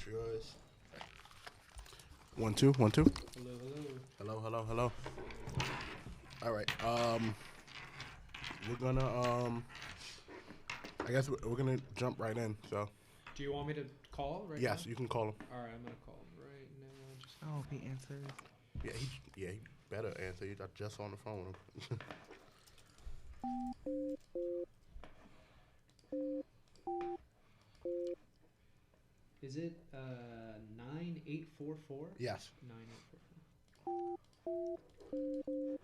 Yours. 1 2 1 2. Hello. All right. We're gonna I guess we're gonna jump right in. So. Do you want me to call right now? Yes, you can call him. All right, I'm gonna call him right now. I hope he answers. Yeah, he better answer. You got just on the phone with him. Is it 9844? Yes. 9844.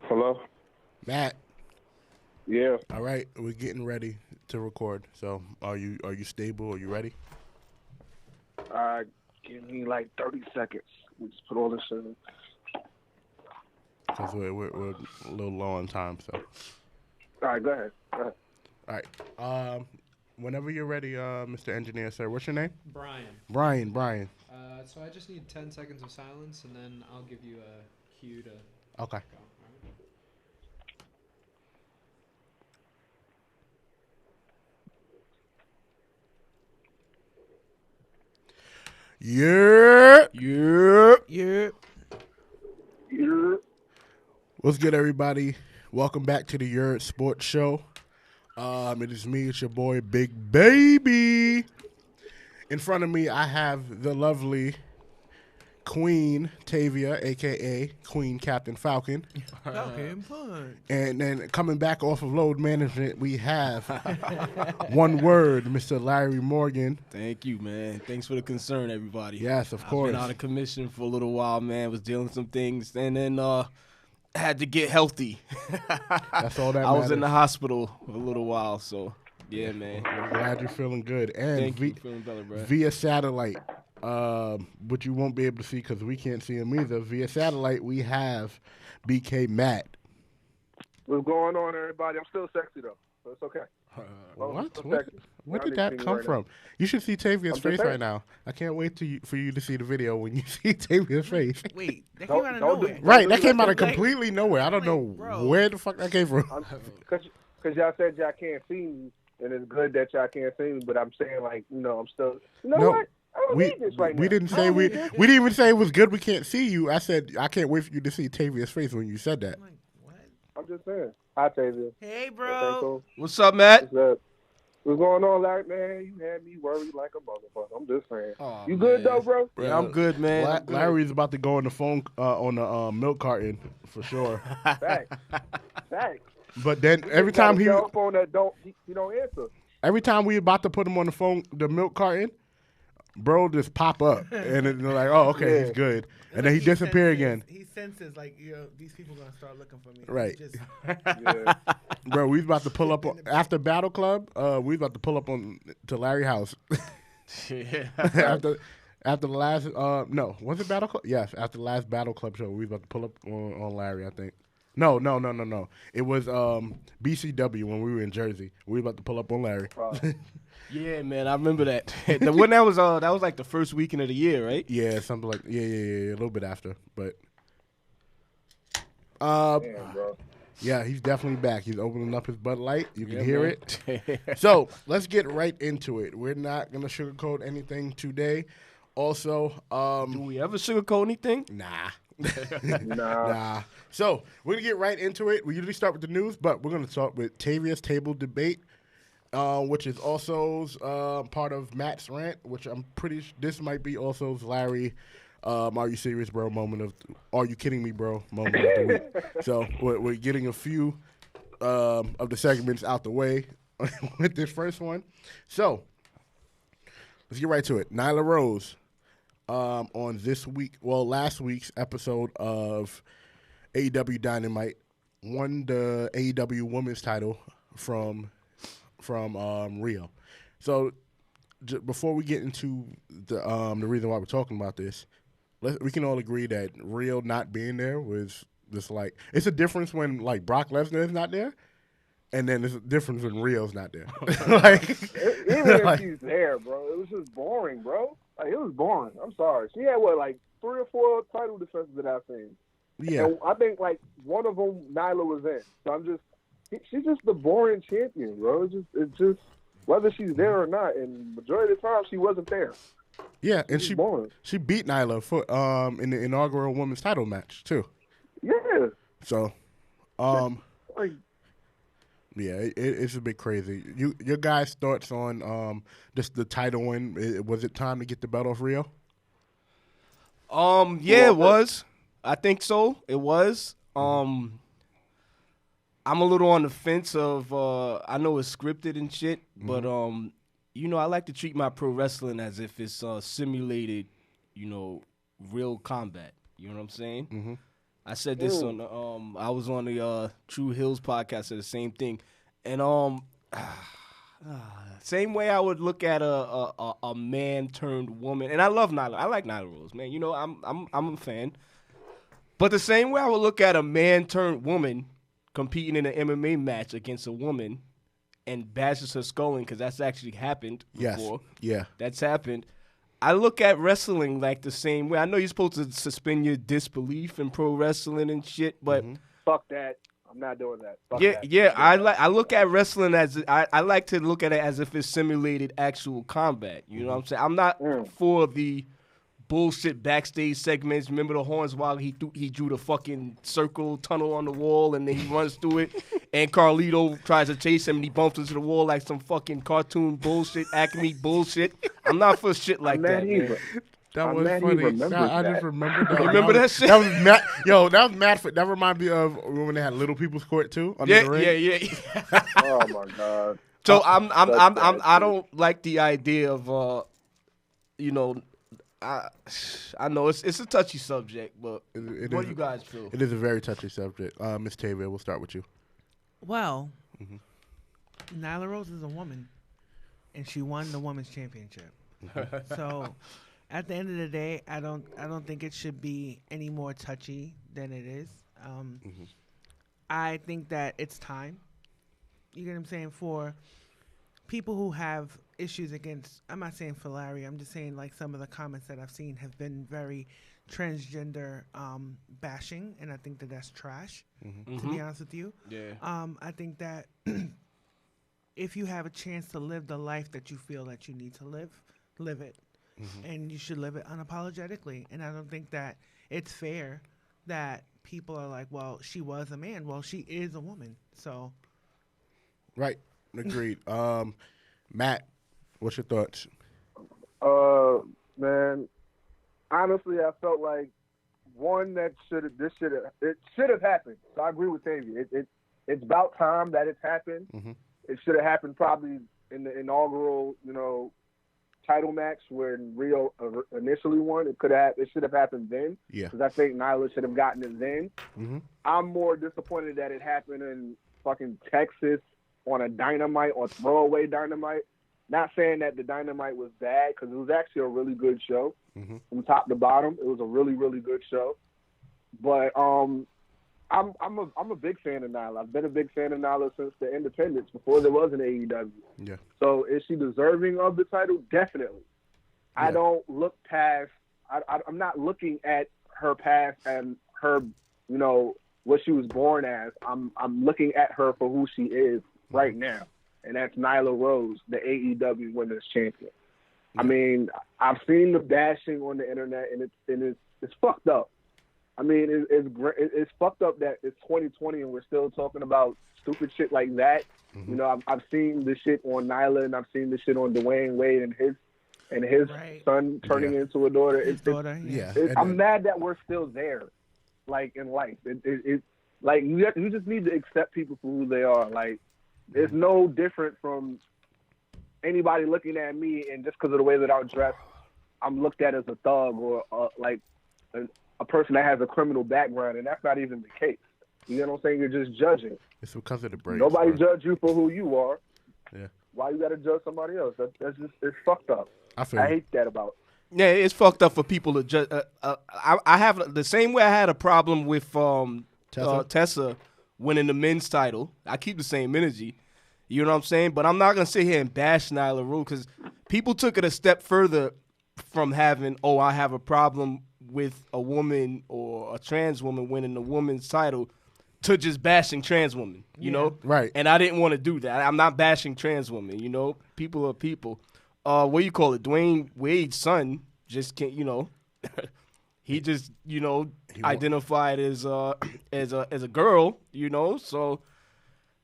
Hello? Matt. Yeah. All right, we're getting ready to record. So, are you stable? Are you ready? Give me like 30 seconds. We just put all this in. Because we're a little low on time. So. All right, go ahead. All right. Whenever you're ready, Mr. Engineer, sir. What's your name? Brian. Brian. So I just need 10 seconds of silence, and then I'll give you a cue to Okay. go. All right? Yerrr. Yeah. What's good, everybody? Welcome back to the Yerrr Sports Show. It is me, it's your boy, Big Baby. In front of me, I have the lovely Queen Tavia, a.k.a. Queen Captain Falcon. Falcon Punch. And then coming back off of load management, we have one word, Mr. Larry Morgan. Thank you, man. Thanks for the concern, everybody. Yes, of course. I've been out of commission for a little while, man. Was dealing with some things, and then had to get healthy. That's all that I was in matters. the hospital for a little while, so yeah, man. I'm glad you're feeling good. And Thank you. Feeling better, bro. via satellite, which you won't be able to see because we can't see him either. Via satellite, we have BK Matt. What's going on, everybody? I'm still sexy, though, so it's okay. What? So Where sexy. did Y'all that need to see me come right from? You should see Tavia's I'm just face saying. right now. I can't wait for you to see the video when you see Tavia's face. Wait, that Don't- came out of don't do- nowhere. Right, do that it came like out of that. completely nowhere. I don't know bro. where the fuck that came from. Because y'all said y'all can't see me, and it's good that y'all can't see me, but I'm saying, like, I'm still... You know No, what? I don't We need this right now. we didn't I say don't we need this. didn't even say it was good. We can't see you. I said I can't wait for you to see Tavia's face when you said that. I'm like, what? I'm just saying. Hi, Tavia. Hey, Okay, bro. cool. What's up, Matt? What's up? What's going on, Larry? Man, you had me worried like a motherfucker. I'm just saying. Aw, You good, man. though, bro? Yeah, I'm good, man. I'm good. Larry's about to go on the phone on the milk carton for sure. Facts. Facts. But then every He got time a he cell phone that he don't answer. every time we about to put him on the phone, the milk carton, bro just pop up and then they're like, oh, okay, Yeah. he's good, It's and then he like disappear senses- again. He senses, like, these people going to start looking for me. Right. Just, Yeah. Bro, we was about to pull up on, after Battle Club. We was about to pull up on to Larry House Yeah. after the last. No, was it Battle Club? Yes, after the last Battle Club show, we was about to pull up on Larry. I think. No. It was BCW when we were in Jersey. We were about to pull up on Larry. Yeah, man. I remember that. The one that was like the first weekend of the year, right? Yeah, something like yeah, a little bit after, but Damn, bro. yeah, he's definitely back. He's opening up his Bud Light. You can Yeah, hear man. it. So let's get right into it. We're not gonna sugarcoat anything today. Also, Do we ever sugarcoat anything? nah. Nah. Nah. So we're gonna get right into it. We usually start with the news, but we're gonna start with Tavia's table debate, which is also part of Matt's rant, which I'm pretty. This might be also Larry. Are you serious, bro? Moment of. Are you kidding me, bro? Moment of the week. So we're getting a few of the segments out the way with this first one. So let's get right to it. Nyla Rose. On last week's episode of AEW Dynamite, won the AEW Women's title from Rio. So before we get into the reason why we're talking about this, we can all agree that Rio not being there was just like, it's a difference when like Brock Lesnar is not there, and then there's a difference when Rio's not there. Like, Even like- if she's there, bro, it was just boring, bro. Like, it was boring. I'm sorry. She had, like 3 or 4 title defenses that I've seen. Yeah. And I think like one of them, Nyla was in. So she's just the boring champion, bro. It's just whether she's there or not. And majority of the time, she wasn't there. Yeah, and She's boring. she beat Nyla for in the inaugural women's title match too. Yeah. So, Like, yeah, it's a bit crazy. Your guys' thoughts on just the title win? Was it time to get the belt off Rio? Yeah, it was. I think so. It was. I'm a little on the fence of I know it's scripted and shit, but you know, I like to treat my pro wrestling as if it's simulated, you know, real combat. You know what I'm saying? Mm-hmm. I said this on I was on the True Hills podcast, said the same thing. And same way I would look at a man turned woman. And I love Nyla. I like Nyla Rose, man. You know, I'm a fan. But the same way I would look at a man turned woman competing in an MMA match against a woman and bashes her skull in, because that's actually happened before. Yes. Yeah. That's happened. I look at wrestling like the same way. I know you're supposed to suspend your disbelief in pro wrestling and shit, but fuck that. I'm not doing that. Fuck yeah, that. yeah. I look at wrestling as I like to look at it as if it's simulated actual combat. You know what I'm saying? I'm not for the bullshit backstage segments. Remember the horns while he drew the fucking circle tunnel on the wall and then he runs through it and Carlito tries to chase him and he bumps into the wall like some fucking cartoon bullshit, Acme bullshit. I'm not for shit like that, man. That was funny. I just remember that. You remember that shit? That was mad. Yo, that was mad. That reminded me of when they had Little People's Court too. Under the ring. Yeah. Oh my god. So I don't like the idea of you know, I know it's a touchy subject, but what do you guys feel? It is a very touchy subject. Miss Tavia, we'll start with you. Well, Nyla Rose is a woman, and she won the women's championship. So, at the end of the day, I don't think it should be any more touchy than it is. I think that it's time. You get what I'm saying? For people who have issues against, I'm not saying for Larry, I'm just saying like some of the comments that I've seen have been very transgender bashing, and I think that that's trash, to be honest with you. Yeah. I think that if you have a chance to live the life that you feel that you need to live it. And you should live it unapologetically. And I don't think that it's fair that people are like, well, she was a man. Well, she is a woman. So. Right. Agreed. Matt, what's your thoughts? Man, honestly, I felt like one that it should have happened. So I agree with Tavy. It's about time that it's happened. It should have happened probably in the inaugural, you know, title match where Rio initially won. It should have happened then. Yeah. Because I think Nyla should have gotten it then. I'm more disappointed that it happened in fucking Texas on a Dynamite or throwaway Dynamite. Not saying that the Dynamite was bad, because it was actually a really good show from top to bottom. It was a really, really good show. But I'm a big fan of Nyla. I've been a big fan of Nyla since the Independence, before there was an AEW. Yeah. So is she deserving of the title? Definitely. Yeah. I don't look past. I'm not looking at her past and her, you know, what she was born as. I'm looking at her for who she is right now, and that's Nyla Rose, the AEW Women's Champion. Yeah. I mean, I've seen the bashing on the internet, and it's fucked up. I mean, it's fucked up that it's 2020 and we're still talking about stupid shit like that. You know, I've seen the shit on Nyla, and I've seen the shit on Dwayne Wade and his son turning into a daughter. I'm mad that we're still there, like in life. It like you just need to accept people for who they are. Like, it's no different from anybody looking at me, and just because of the way that I'm dressed, I'm looked at as a thug or like a person that has a criminal background, and that's not even the case. You know what I'm saying? You're just judging. It's because of the break. Nobody judge you for who you are. Yeah. Why you got to judge somebody else? That's just, it's fucked up. I hate that about it. Yeah, it's fucked up for people to judge. I have the same way I had a problem with Tessa winning the men's title. I keep the same energy. You know what I'm saying? But I'm not going to sit here and bash Nyla Rose, because people took it a step further from having, I have a problem with a woman or a trans woman winning the woman's title to just bashing trans women, you know? Right. And I didn't want to do that. I'm not bashing trans women, you know? People are people. What do you call it? Dwayne Wade's son just can't, you know, he just, you know, identified as a girl, you know? So,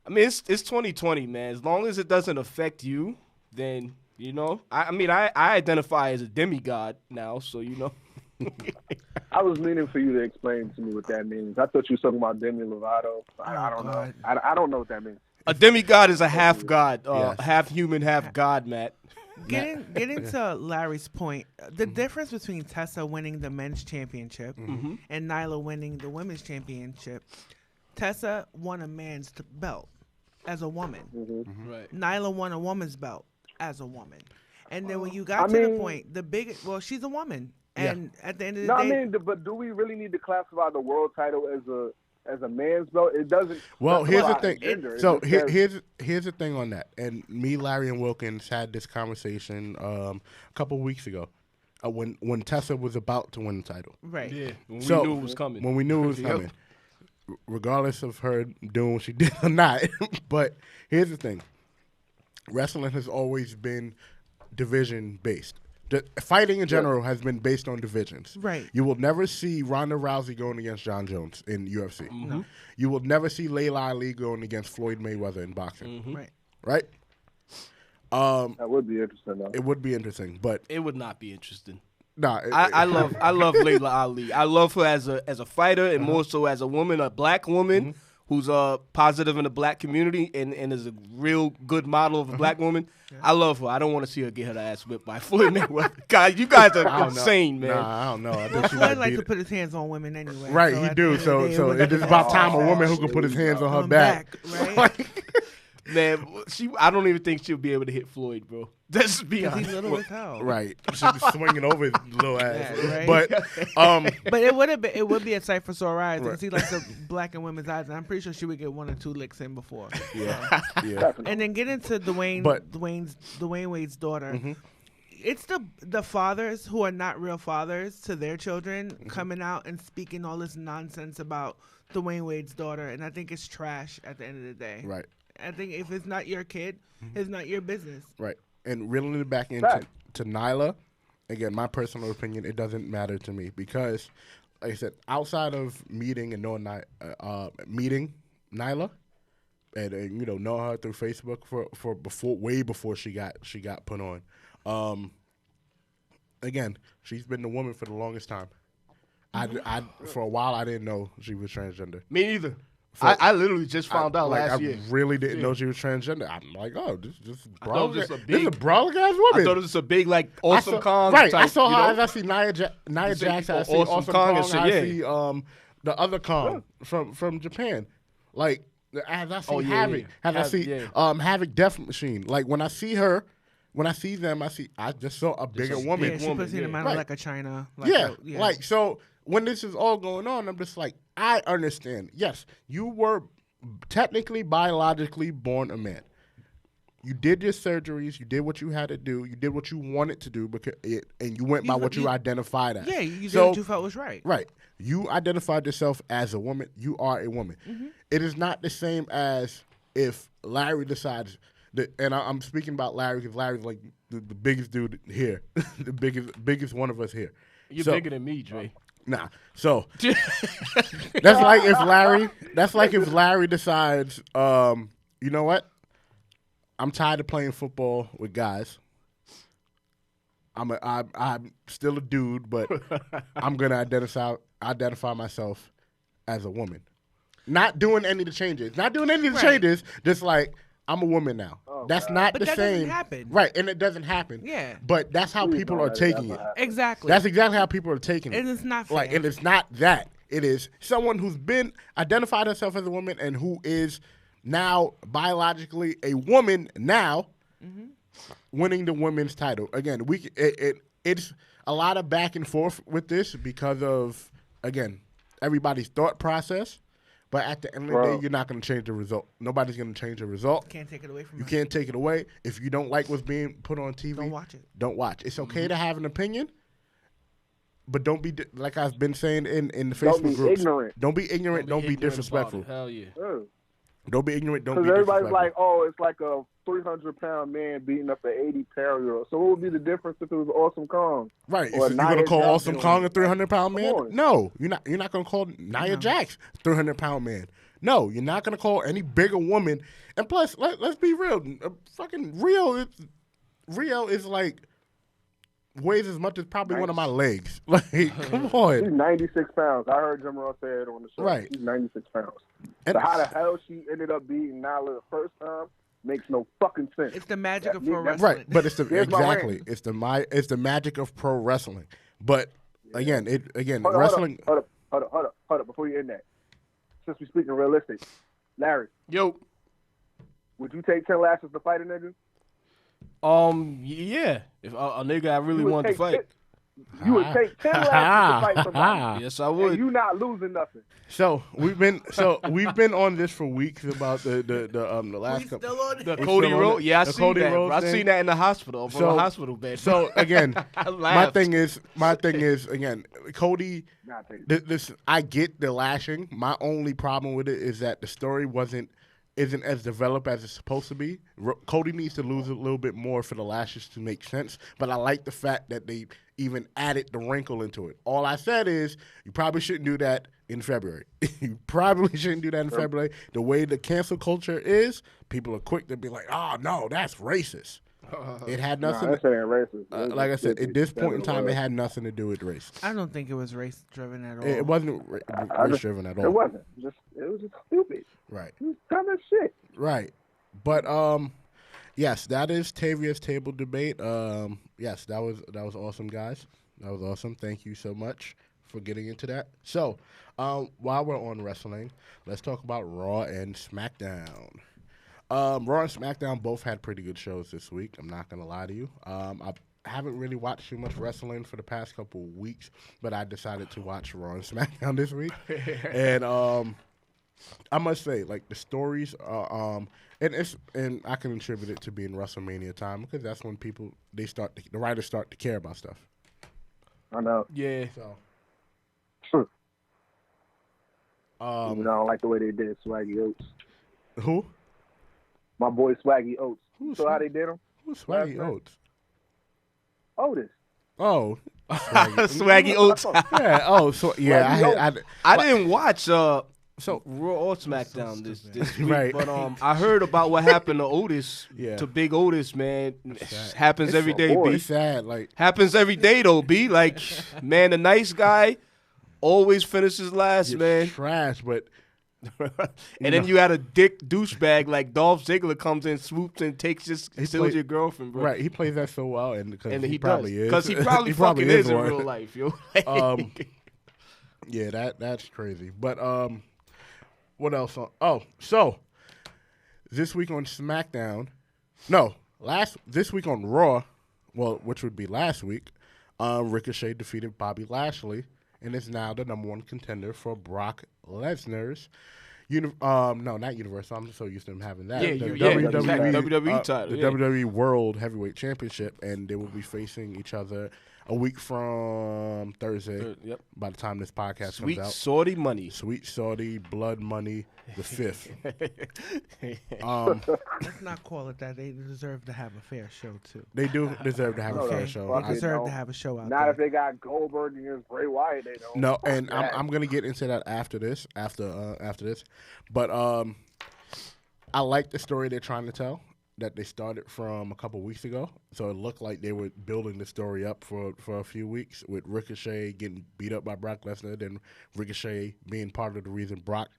I mean, it's 2020, man. As long as it doesn't affect you, then, you know, I mean, I identify as a demigod now, so, you know. I was meaning for you to explain to me what that means. I thought you were talking about Demi Lovato. I don't know. I don't know what that means. A demigod is a half god, half human, half god, Matt. Getting to Larry's point, the difference between Tessa winning the men's championship and Nyla winning the women's championship, Tessa won a man's belt as a woman. Right. Nyla won a woman's belt as a woman. And then when you got to the point, she's a woman. And at the end of the day, but do we really need to classify the world title as a man's belt? It doesn't. Well, here's the thing. Gender. So here's the thing on that. And me, Larry, and Wilkins had this conversation a couple weeks ago when Tessa was about to win the title. right? Yeah, when we knew it was coming. When we knew it was coming, regardless of her doing what she did or not. But here's the thing: wrestling has always been division based. Fighting in general has been based on divisions. Right. You will never see Ronda Rousey going against John Jones in UFC. No. You will never see Layla Ali going against Floyd Mayweather in boxing. Right. Right? That would be interesting, though. It would be interesting, but It would not be interesting. nah. I love Layla Ali. I love her as a fighter and more so as a woman, a black woman who's positive in the black community and is a real good model of a black woman. I love her. I don't want to see her get her ass whipped by Floyd Mayweather. God, you guys are insane, man. Nah, I don't know. I think she Floyd might like beat to it. put his hands on women anyway. Right, so he at do. the end of the day, So was it is like about a time a bad woman who can put his hands on her come back. right? Man, I don't even think she'll be able to hit Floyd, bro. Let's be Because he's honest. little as hell. Right. She'll be swinging over his little ass. Yeah, right. But It would be a sight for sore eyes. You can see like the black in women's eyes. And I'm pretty sure she would get 1 or 2 licks in before. yeah. Yeah. And then get into Dwayne Wade's daughter. It's the fathers who are not real fathers to their children coming out and speaking all this nonsense about Dwayne Wade's daughter, and I think it's trash at the end of the day. Right. I think if it's not your kid, it's not your business. Right. And reeling it back into Nyla, again, my personal opinion, it doesn't matter to me because, like I said, outside of meeting and knowing meeting Nyla, and you know, know her through Facebook for way before she got put on. Again, she's been the woman for the longest time. I for a while I didn't know she was transgender. Me neither. I literally just found out last year. I really didn't know she was transgender. I'm like, oh, this is I thought it was this just is a brolic ass woman. I thought it was a big like awesome Kong right. type. I saw her you know? as I see Nia Jax. I see Awesome Kong and shit, I yeah. see the other Kong from Japan. Like as I see Havoc, as I see Havoc Death Machine. Like when I see her. When I see them, I just saw a bigger woman. Yeah, she puts in the mind like a China. Like like so. When this is all going on, I'm just like, I understand. Yes, you were technically biologically born a man. You did your surgeries. You did what you had to do. You did what you wanted to do and you went by what you identified as. Yeah, you did what you felt was right. Right. You identified yourself as a woman. You are a woman. It is not the same as if Larry decides. And I'm speaking about Larry because Larry's like the biggest dude here, the biggest one of us here. You're bigger than me, Dre. Nah. So that's like if Larry decides, you know what? I'm tired of playing football with guys. I'm still a dude, but I'm gonna identify myself as a woman. Not doing any of the changes. Just like I'm a woman now. That's not But the that same. doesn't happen. Right, and it doesn't happen. Yeah. But that's how people are taking it. Exactly. That's exactly how people are taking it. And it's not fair. Like, and it's not that. It is someone who's been identified herself as a woman and who is now biologically a woman now winning the women's title. Again, it's a lot of back and forth with this because of, again, everybody's thought process. But at the end of the day, you're not going to change the result. Nobody's going to change the result. Can't take it away from you. her. Can't take it away. If you don't like what's being put on TV, Don't watch it. Don't watch. It's okay to have an opinion. but don't be like I've been saying in the Don't Facebook be groups. ignorant. Don't be ignorant. Don't be ignorant about disrespectful. it. Hell yeah. Don't be ignorant. Don't Because be everybody's disrespectful. like, oh, it's like a 300-pound man beating up an 80-pound. So what would be the difference if it was Awesome Kong? Right. Or You're gonna Nia call Jax Awesome doing Kong it. a 300-pound man? on. No, you're not. You're not gonna call Nia Jax 300-pound man. No, you're not gonna call any bigger woman. And plus, let's be real. Fucking Rio is like weighs as much as probably one of my legs. Like, come on. She's 96 pounds. I heard Jim Ross say it on the show. Right. She's 96 pounds. And So how the hell she ended up beating Nyla the first time makes no fucking sense. It's the magic of That- pro that's- wrestling. right, but it's the Here's my exactly. rant. It's the magic of pro wrestling. But again, Hold up, wrestling. Hold up. Before you end that, since we speaking realistic, Larry, Yo. would you take 10 lashes to fight a nigga? Yeah. If a nigga I really You would wanted to take fight. You would take 10 lashes to fight somebody. Yes, I And would. you not losing nothing. So we've been on this for weeks about the last We couple. still on The it. Cody still on Rhodes. it. Yeah, I The seen Cody that. Rhodes I thing. seen that in the hospital. From the hospital bed. So again, I my laughed. thing is again, Cody. Not taking This I get the lashing. My only problem with it is that the story isn't as developed as it's supposed to be. Cody needs to lose a little bit more for the lashes to make sense. But I like the fact that they even added the wrinkle into it. All I said is you probably shouldn't do that in February. You probably shouldn't do that in February. The way the cancel culture is, people are quick to be like, "Oh no, that's racist." It had nothing. that shit ain't racist. Like I said, at this point in time, it had. had nothing to do with race. I don't think it was race driven at all. It wasn't race driven at all. It wasn't. It was just stupid. Right. It was dumb as shit. Right. But yes, that is Tavia's table debate. Yes, that was awesome, guys. That was awesome. Thank you so much for getting into that. So, while we're on wrestling, let's talk about Raw and SmackDown. Raw and SmackDown both had pretty good shows this week. I'm not gonna lie to you. I haven't really watched too much wrestling for the past couple of weeks, but I decided to watch Raw and SmackDown this week. And I must say, like, the stories are, and I can attribute it to being WrestleMania time because that's when the writers start to care about stuff. I know. Yeah. So, I don't like the way they did Swaggy Oates. who? My boy Swaggy Oates. Who's So how they did him? Who's Swaggy Last night. Oates? Otis. Oh, Swaggy Oates. yeah. Oh, so yeah. Swaggy I didn't watch So Raw or SmackDown this week, Right. but I heard about what happened to Otis, Yeah. to Big Otis, man. sad. Happens It's every so day, B. it's sad. Like, Happens every day, though, B. Like, man, the nice guy always finishes last, you're man. trash, but And then you had a dick douchebag like Dolph Ziggler comes in, swoops, and steals played- your girlfand, bro. right, he plays that so well, and because And he, he probably does. is, Because he probably fucking is in one. real life, yo. Yeah, that's crazy. But what else? So this week on SmackDown, this week on Raw, well, which would be last week, Ricochet defeated Bobby Lashley and is now the number one contender for Brock Lesnar's. Not Universal. I'm so used to him having that. Yeah, The WWE title, the yeah. WWE World Heavyweight Championship, and they will be facing each other a week from Thursday. Yep. By the time this podcast Sweet comes out, Saudi money. Sweet Saudi Blood Money, the fifth. Let's not call it that. They deserve to have a fair show too. They do deserve to have a Okay. fair show. Fuck They it. deserve no. to have a show out Not there. if they got Goldberg against Bray Wyatt. They don't. No, Fuck and that. I'm gonna get into that after this, but I like the story they're trying to tell that they started from a couple weeks ago. So it looked like they were building the story up for a few weeks with Ricochet getting beat up by Brock Lesnar, then Ricochet being part of the reason Brock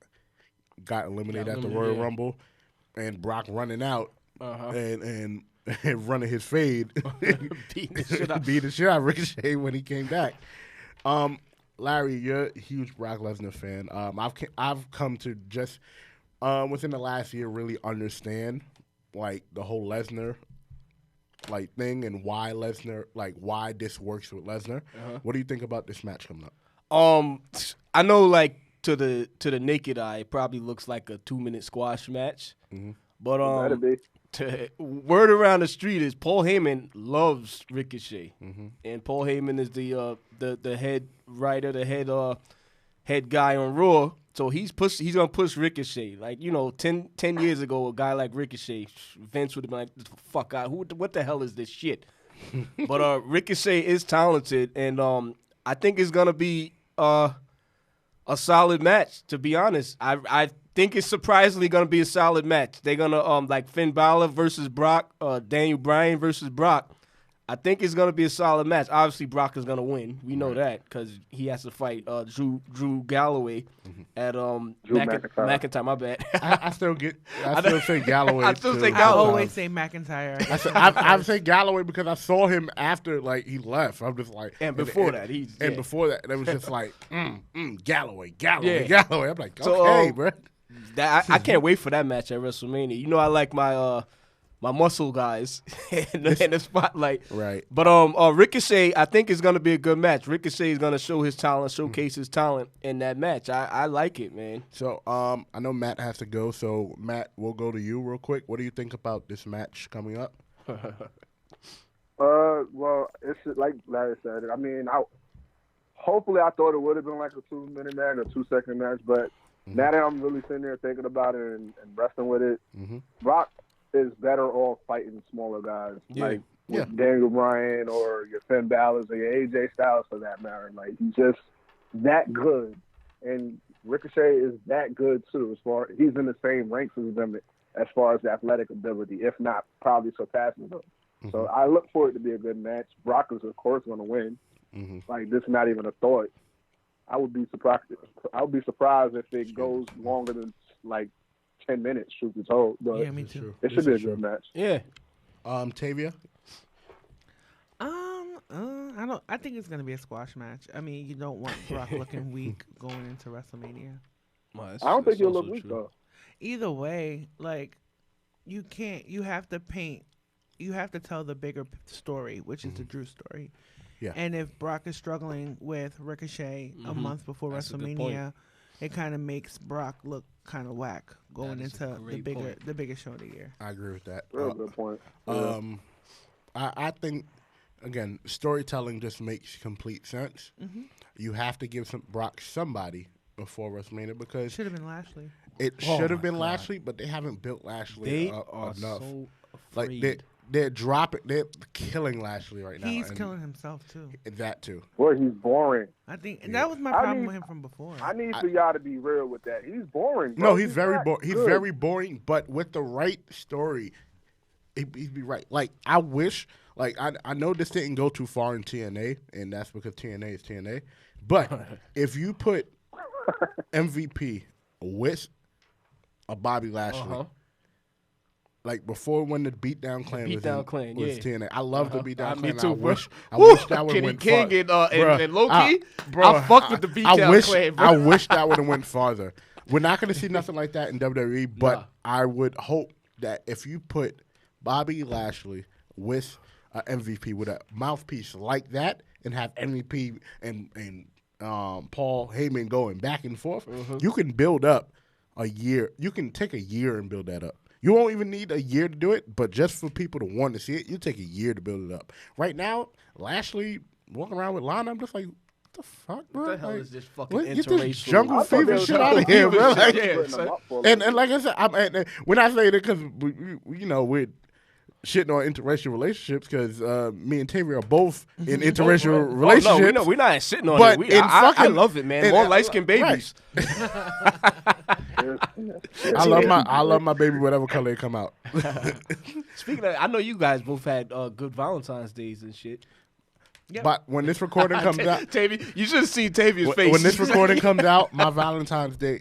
got eliminated at the Royal yeah. Rumble, and Brock running out Uh-huh. and running his fade, Beating the shit out. beat the shit out of Ricochet when he came back. Larry, you're a huge Brock Lesnar fan. I've come to just within the last year really understand like the whole Lesnar like thing and why this works with Lesnar. What do you think about this match coming up? I know, like to the naked eye, it probably looks like a 2-minute squash match, but That'd be. Word around the street is Paul Heyman loves Ricochet, and Paul Heyman is the head writer, the head guy on Raw. So he's gonna push Ricochet. Like 10 years ago, a guy like Ricochet, Vince would have been like, "Fuck out, what the hell is this shit?" But Ricochet is talented, and I think it's gonna be a solid match. To be honest, I think it's surprisingly gonna be a solid match. They're gonna like Finn Balor versus Brock, Daniel Bryan versus Brock. I think it's gonna be a solid match. Obviously, Brock is gonna win. We know that because he has to fight Drew Galloway at McIntyre. My bad. I still say Galloway. I still say I Galloway. always say McIntyre. I say Galloway because I saw him after he left. I'm just like, And before that, it was just like Galloway. Yeah. I'm like, So, okay, bro. I can't wait for that match at WrestleMania. I like my muscle guys in the spotlight. Right. But Ricochet, I think is gonna be a good match. Ricochet is gonna show his talent, showcase his talent in that match. I like it, man. So I know Matt has to go. So Matt, we'll go to you real quick. What do you think about this match coming up? Well, it's like Larry said. I mean, hopefully I thought it would have been like a 2-minute match or 2-second match, but now that I'm really sitting there thinking about it and wrestling with it, Brock is better off fighting smaller guys like Daniel Bryan or your Finn Balor's or your AJ Styles for that matter. Like, he's just that good, and Ricochet is that good too. He's in the same ranks as them as far as athletic ability, if not probably surpassing them. So I look for it to be a good match. Brock is of course going to win. Like, this is not even a thought. I would be surprised. If it goes longer than like 10 minutes, truth be told. But Yeah, me too. it should be a good match. Yeah. Tavia? I think it's gonna be a squash match. I mean, you don't want Brock looking weak going into WrestleMania. I don't think he'll look weak though. Either way, like, you can't. You have to paint. You have to tell the bigger story, which is the Drew story. Yeah. And if Brock is struggling with Ricochet a month before That's a good WrestleMania, it kind of makes Brock look kind of whack going into the biggest show of the year. I agree with that. Real good point. I think, again, storytelling just makes complete sense. You have to give Brock somebody before WrestleMania because Should have been Lashley. it should have been Lashley, but they haven't built Lashley They up are enough. so Like afraid. they're killing Lashley right now. He's and killing himself too. that too. Boy, he's boring. I think and that was my problem with him from before. I need for y'all to be real with that. He's boring. No, bro. he's very not boring. He's good. very boring, but with the right story, he'd be right. Like, I wish, I know this didn't go too far in TNA, and that's because TNA is TNA. But if you put MVP with a Bobby Lashley, like before when the Beatdown Clan was TNA, I love the Beatdown Clan. Me too, bro. I wish that would have went King far. and Loki, I fuck with the Beatdown Clan, bro. I wish that would have went farther. We're not going to see nothing like that in WWE, but I would hope that if you put Bobby Lashley with MVP, with a mouthpiece like that, and have MVP and Paul Heyman going back and forth, you can build up a year. You can take a year and build that up. You won't even need a year to do it, but just for people to want to see it, you take a year to build it up. Right now, Lashley walking around with Lana, I'm just like, what the fuck, bro? What the hell like, is this fucking get this interracial? jungle fever shit out of here, bro. Like, Yeah, and like I said, when I say it, because we're shitting on interracial relationships because me and Tavia are both in interracial relationships. No, we're not shitting on But it. I love it, man. and- More light skinned babies. I love my baby whatever color they come out. Speaking of, I know you guys both had good Valentine's days and shit. Yep. But when this recording comes out, Tavia, you should have seen Tavia's face. when this recording comes out, my Valentine's Day,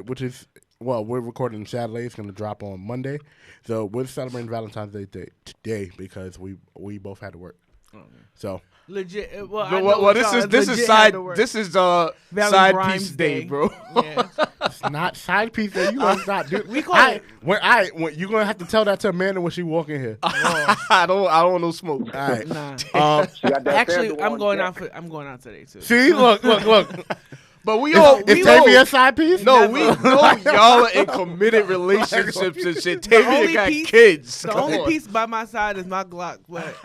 which is, well, we're recording Saturday. It's going to drop on Monday. So we're celebrating Valentine's Day today because we both had to work. So Legit. Well, this is side piece day, bro. Yeah. it's not side piece that you gonna stop, dude. We call it. When you gonna have to tell that to Amanda when she walk in here. I don't want no smoke. All right. Nah. She got that Actually, Sandra I'm on going deck. out. I'm going out today too. See, look. But we all Is Tavia a side piece? No, we know y'all are in committed relationships and shit. Tavia got kids. The only piece by my side is my Glock. But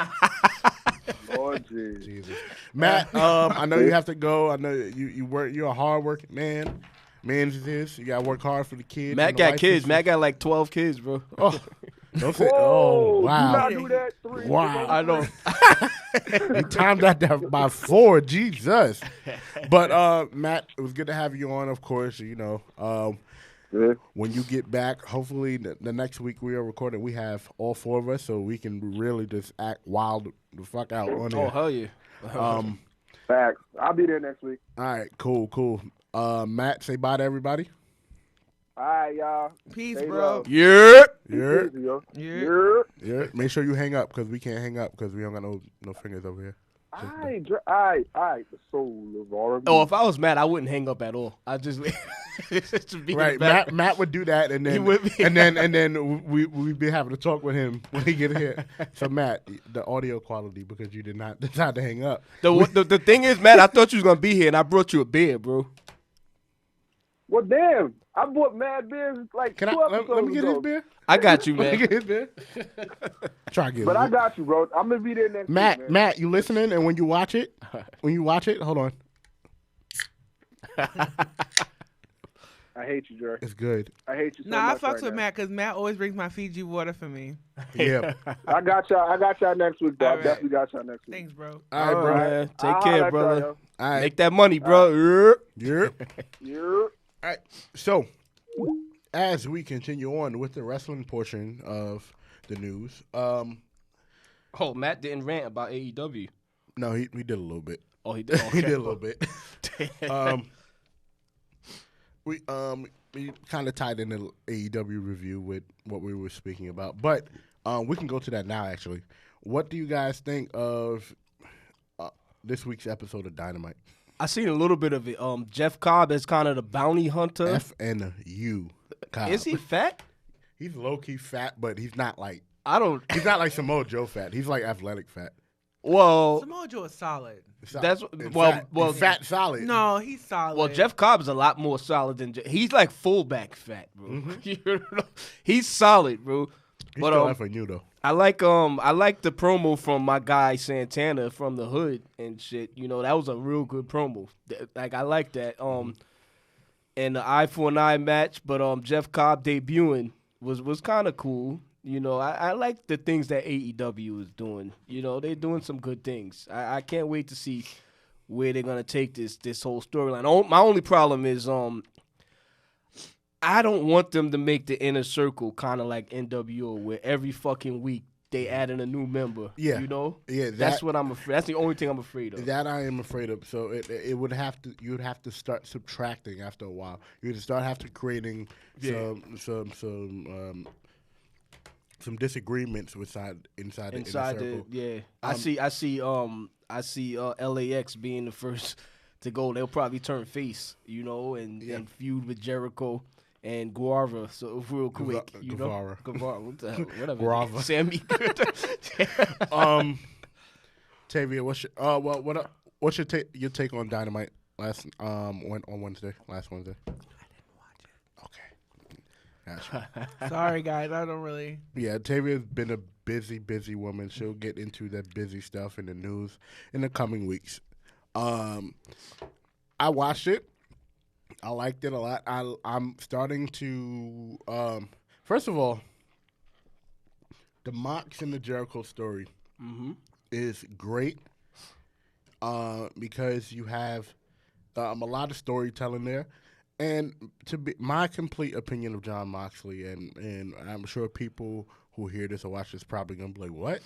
Oh, Jesus. Matt, I know you have to go. I know you work. You're a hard working man. Man's this. You gotta work hard for the kids. Matt got kids. Matt got like 12 kids, bro. Oh, don't say. Whoa, Oh, wow. Do not do that. 3. Wow. I know. You timed that by 4. Jesus. But Matt, it was good to have you on. Of course, you know. When you get back, hopefully the next week we are recording, we have all 4 of us, so we can really just act wild the fuck out on there. Oh hell yeah. Facts. I'll be there next week. All right, cool. Matt, say bye to everybody. All right, y'all. peace, Stay bro. low. Yeah. Yeah. Easy, yo. Yeah. Yeah. Make sure you hang up because we can't hang up because we don't got no fingers over here. All right. The soul of R&B. Oh, if I was mad, I wouldn't hang up at all. I just be Right, Matt would do that, and then He would be. and then we'd be having to talk with him when he get here. So Matt, the audio quality because you did not decide to hang up. The thing is, Matt, I thought you was gonna be here, and I brought you a beer, bro. Well, damn. I bought mad beers like Can 2 I episodes let me get ago. his beer? I got you, Let me man. get his beer. Try to get But it. I got you, bro. I'm gonna be there next week, man. Matt, you listening? And when you watch it, hold on. I hate you, Jerry. It's good. I hate you so Nah, I much fucks right with now. Matt because Matt always brings my Fiji water for me. Yeah. I got y'all next week, bro. All I right. definitely got y'all next week. Thanks, bro. All right, bro. man. Take I'll care, holler at y'all, brother. yo. All right. Make that money, bro. Yeah. Yeah. All right. So, as we continue on with the wrestling portion of the news, Oh, Matt didn't rant about AEW. no, he did a little bit. Oh, he did. He did a little bit. We kind of tied in the AEW review with what we were speaking about, but we can go to that now. Actually, what do you guys think of this week's episode of Dynamite? I seen a little bit of it. Jeff Cobb is kind of the bounty hunter. FNU. Cobb. Is he fat? He's low key fat, but he's not like He's not like Samoa Joe fat. He's like athletic fat. Well, Samoa Joe is solid. Fat solid. No, he's solid. Well, Jeff Cobb's a lot more solid than he's like fullback fat, bro. You know? He's solid, bro. He's But still FNU though. I like the promo from my guy Santana from the hood and shit. You know, that was a real good promo. Like I like that. And the eye for an eye match, but Jeff Cobb debuting was kind of cool. You know, I like the things that AEW is doing. You know, they're doing some good things. I can't wait to see where they're gonna take this whole storyline. My only problem is I don't want them to make the Inner Circle kind of like NWO, where every fucking week they add in a new member. Yeah. You know? Yeah, That's what I'm afraid. That's the only thing I'm afraid of. That I am afraid of. So it would have to. You would have to start subtracting after a while. You would start have to creating some disagreements inside the inner circle. I see LAX being the first to go. They'll probably turn face, you know, and feud with Jericho and Guevara. So real quick, you know, Guevara, what the hell, whatever. Guevara. Sammy. Tavia, what's your take on Dynamite last on Wednesday? Last Wednesday. I didn't watch it. Okay. Gotcha. Sorry, guys. I don't really. Yeah, Tavia's been a busy woman. She'll get into that busy stuff in the news in the coming weeks. I watched it. I liked it a lot. I'm starting to first of all, the Mox and the Jericho story is great because you have a lot of storytelling there. And to be my complete opinion of John Moxley, and I'm sure people who hear this or watch this probably gonna be like, "What?"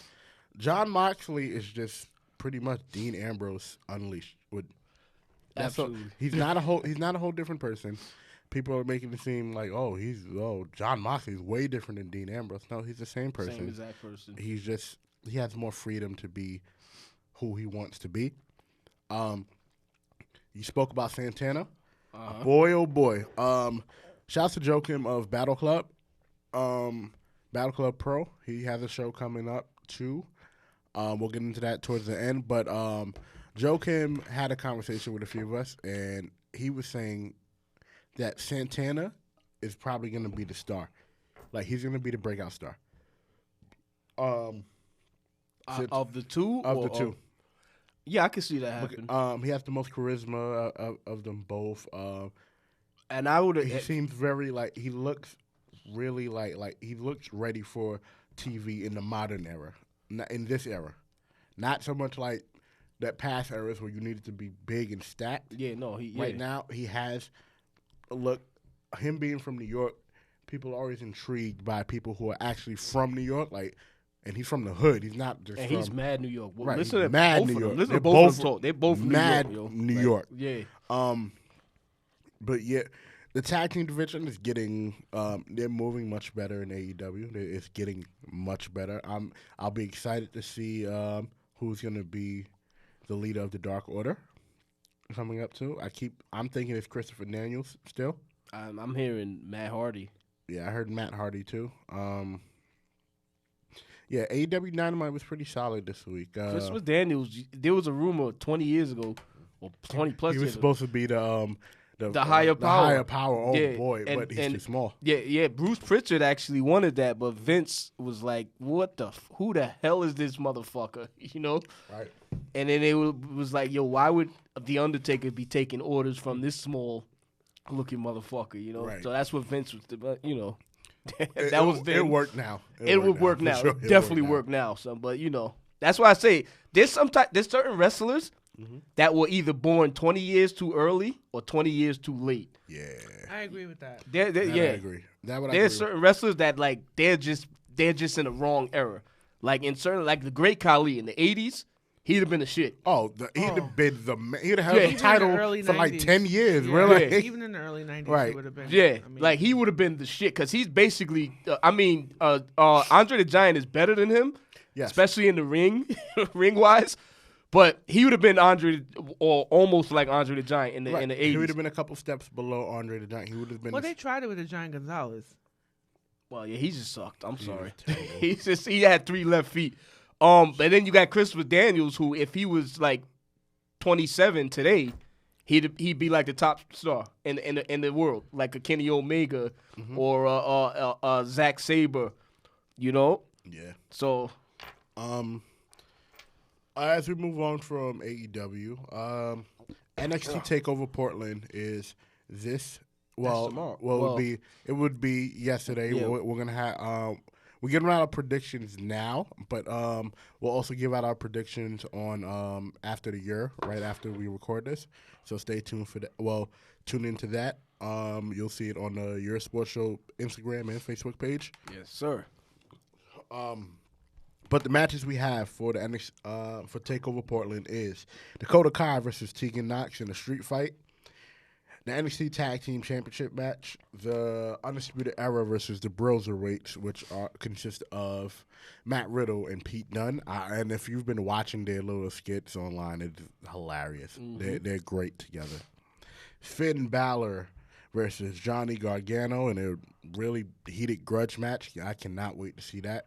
John Moxley is just pretty much Dean Ambrose unleashed. Absolutely. He's not a whole different person. People are making it seem like, John Moxley's way different than Dean Ambrose. No, he's the same person. Same exact person. He has more freedom to be who he wants to be. You spoke about Santana. Boy, oh boy. Shouts to Joakim of Battle Club. Battle Club Pro. He has a show coming up too. We'll get into that towards the end. But Joakim had a conversation with a few of us, and he was saying that Santana is probably going to be the star. Like, he's going to be the breakout star. Of the two? Of the two. Yeah, I can see that happen. He has the most charisma of them both. And I would. He seems very he looks really like he looks ready for TV in the modern era, not in this era, not so much like that past eras where you needed to be big and stacked. Yeah, no, Right now he has a look. Him being from New York, people are always intrigued by people who are actually from New York, and he's from the hood. He's not just. And from, he's mad New York. Right, Listen to mad both New of York. them. Listen to They're both of them talk. They're both mad New York. New York. Yeah. But yeah, the tag team division is getting. They're moving much better in AEW. It's getting much better. I'll be excited to see who's going to be the leader of the Dark Order coming up too. I'm thinking it's Christopher Daniels still. I'm hearing Matt Hardy. Yeah, I heard Matt Hardy too. Yeah, AEW Dynamite was pretty solid this week. Christopher Daniels. There was a rumor 20 years ago, or 20 plus. He was years supposed to be the higher power. The higher power. Oh Yeah, boy, but he's too small. Yeah. Bruce Pritchard actually wanted that, but Vince was like, "What who the hell is this motherfucker?" You know. Right. And then it was like, "Yo, why would the Undertaker be taking orders from this small looking motherfucker?" You know. Right. So that's what Vince was. You know. It worked now. It would work now. Sure. It definitely work now. So, but that's why I say there's certain wrestlers that were either born 20 years too early or 20 years too late. Yeah. I agree with that. I agree. There's certain wrestlers that they're just in the wrong era. Like in certain the Great Khali in the 80s, he'd have been the shit. He'd have been he'd have held the title for 90s. 10 years. Yeah. Really? Yeah. Even in the early 90s, Right. he would have been. Yeah, I mean, he would have been the shit because he's basically. Andre the Giant is better than him, Yes. especially in the ring, ring wise. But he would have been Andre, or almost like Andre the Giant in the 80s. He would have been a couple steps below Andre the Giant. He would have been. Well, they tried it with the Giant Gonzalez. Well, yeah, he just sucked. I'm sorry. terrible. He had 3 left feet. And then you got Christopher Daniels, who if he was like 27 today, he'd be like the top star in the world, like a Kenny Omega or Zack Sabre, you know. Yeah. So, as we move on from AEW, NXT Takeover Portland is this. Well, tomorrow. it would be yesterday. Yeah. We're gonna have we're giving out our predictions now, but we'll also give out our predictions on after the year, right after we record this. So stay tuned for that. Well, tune into that. You'll see it on the Your Sports Show Instagram and Facebook page. yes, sir. But the matches we have for the NXT, for Takeover Portland is Dakota Kai versus Tegan Knox in a street fight. The NXT Tag Team Championship match, the Undisputed Era versus the Broserweights, which consist of Matt Riddle and Pete Dunne. And if you've been watching their little skits online, it's hilarious. They're great together. Finn Balor versus Johnny Gargano in a really heated grudge match. I cannot wait to see that.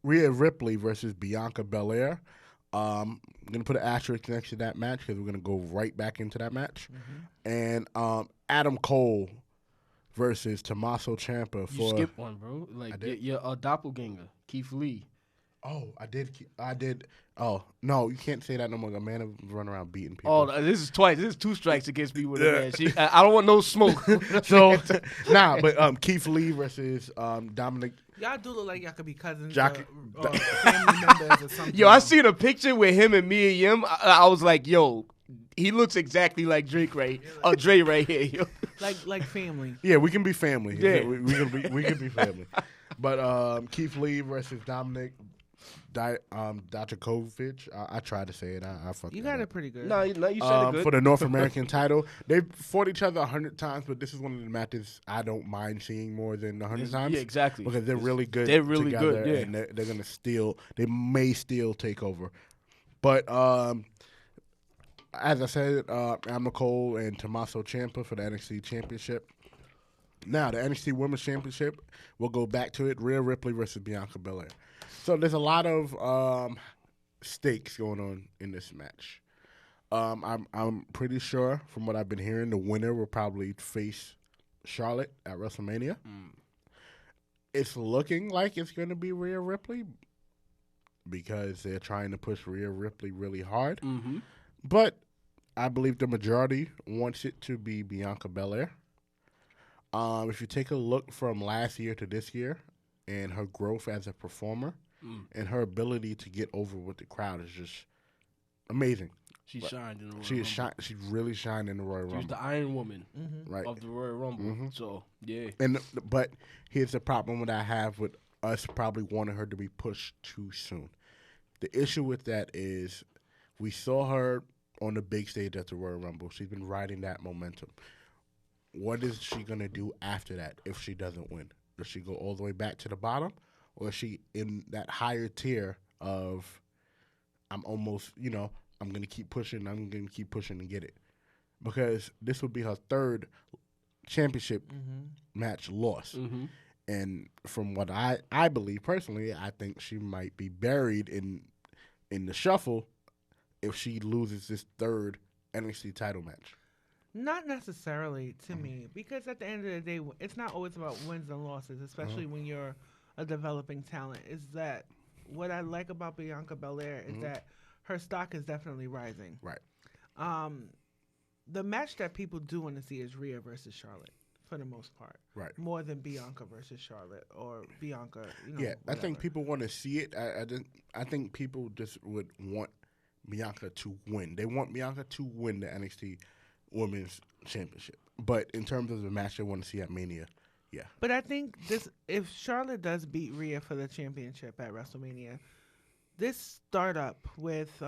Rhea Ripley versus Bianca Belair. I'm going to put an asterisk next to that match because we're going to go right back into that match. And Adam Cole versus Tommaso Ciampa for... You skipped one, bro. Like your doppelganger, Keith Lee. Oh, I did. Oh, no, you can't say that no more. A man will run around beating people. Oh, this is twice. This is 2 strikes against me with a man. I don't want no smoke. So, but Keith Lee versus Dominic... Y'all do look like y'all could be cousins Jockey- or family members or something. Yo, I seen a picture with him and Mia Yim. I was like, yo, he looks exactly like Drake right here. Yo. Like family. Yeah, we can be family. Yeah. We can be family. But Keith Lee versus Dominic Dijakovic. I tried to say it. I fucked You that got up. it pretty good. No, you said it good. For the North American title. They've fought each other 100 times, but this is one of the matches I don't mind seeing more than 100 times. Yeah, exactly. Because they're really good They're really together, good, yeah. and they're going to steal. They may steal TakeOver. But as I said, Adam Cole and Tommaso Ciampa for the NXT Championship. Now, the NXT Women's Championship, we'll go back to it. Rhea Ripley versus Bianca Belair. So there's a lot of stakes going on in this match. I'm pretty sure from what I've been hearing, the winner will probably face Charlotte at WrestleMania. It's looking like it's going to be Rhea Ripley because they're trying to push Rhea Ripley really hard. Mm-hmm. But I believe the majority wants it to be Bianca Belair. If you take a look from last year to this year and her growth as a performer and her ability to get over with the crowd is just amazing. She shined in the Royal She Rumble. she really shined in the Royal She Rumble. was the Iron Woman Right. of the Royal Rumble. So, yeah. But here's the problem that I have with us probably wanting her to be pushed too soon. The issue with that is we saw her on the big stage at the Royal Rumble. She's been riding that momentum. What is she going to do after that if she doesn't win? Does she go all the way back to the bottom? Or is she in that higher tier of I'm almost, I'm going to keep pushing, and get it? Because this would be her third championship match loss. Mm-hmm. And from what I believe personally, I think she might be buried in the shuffle if she loses this third NXT title match. Not necessarily to me, because at the end of the day, it's not always about wins and losses, especially when you're a developing talent. Is that what I like about Bianca Belair is that her stock is definitely rising. Right. The match that people do want to see is Rhea versus Charlotte for the most part. Right. More than Bianca versus Charlotte or Bianca. Yeah, I think whatever. people want to see it. I think people just would want Bianca to win. They want Bianca to win the NXT Women's Championship. But in terms of the match they want to see at Mania, yeah. But I think if Charlotte does beat Rhea for the championship at WrestleMania, this startup with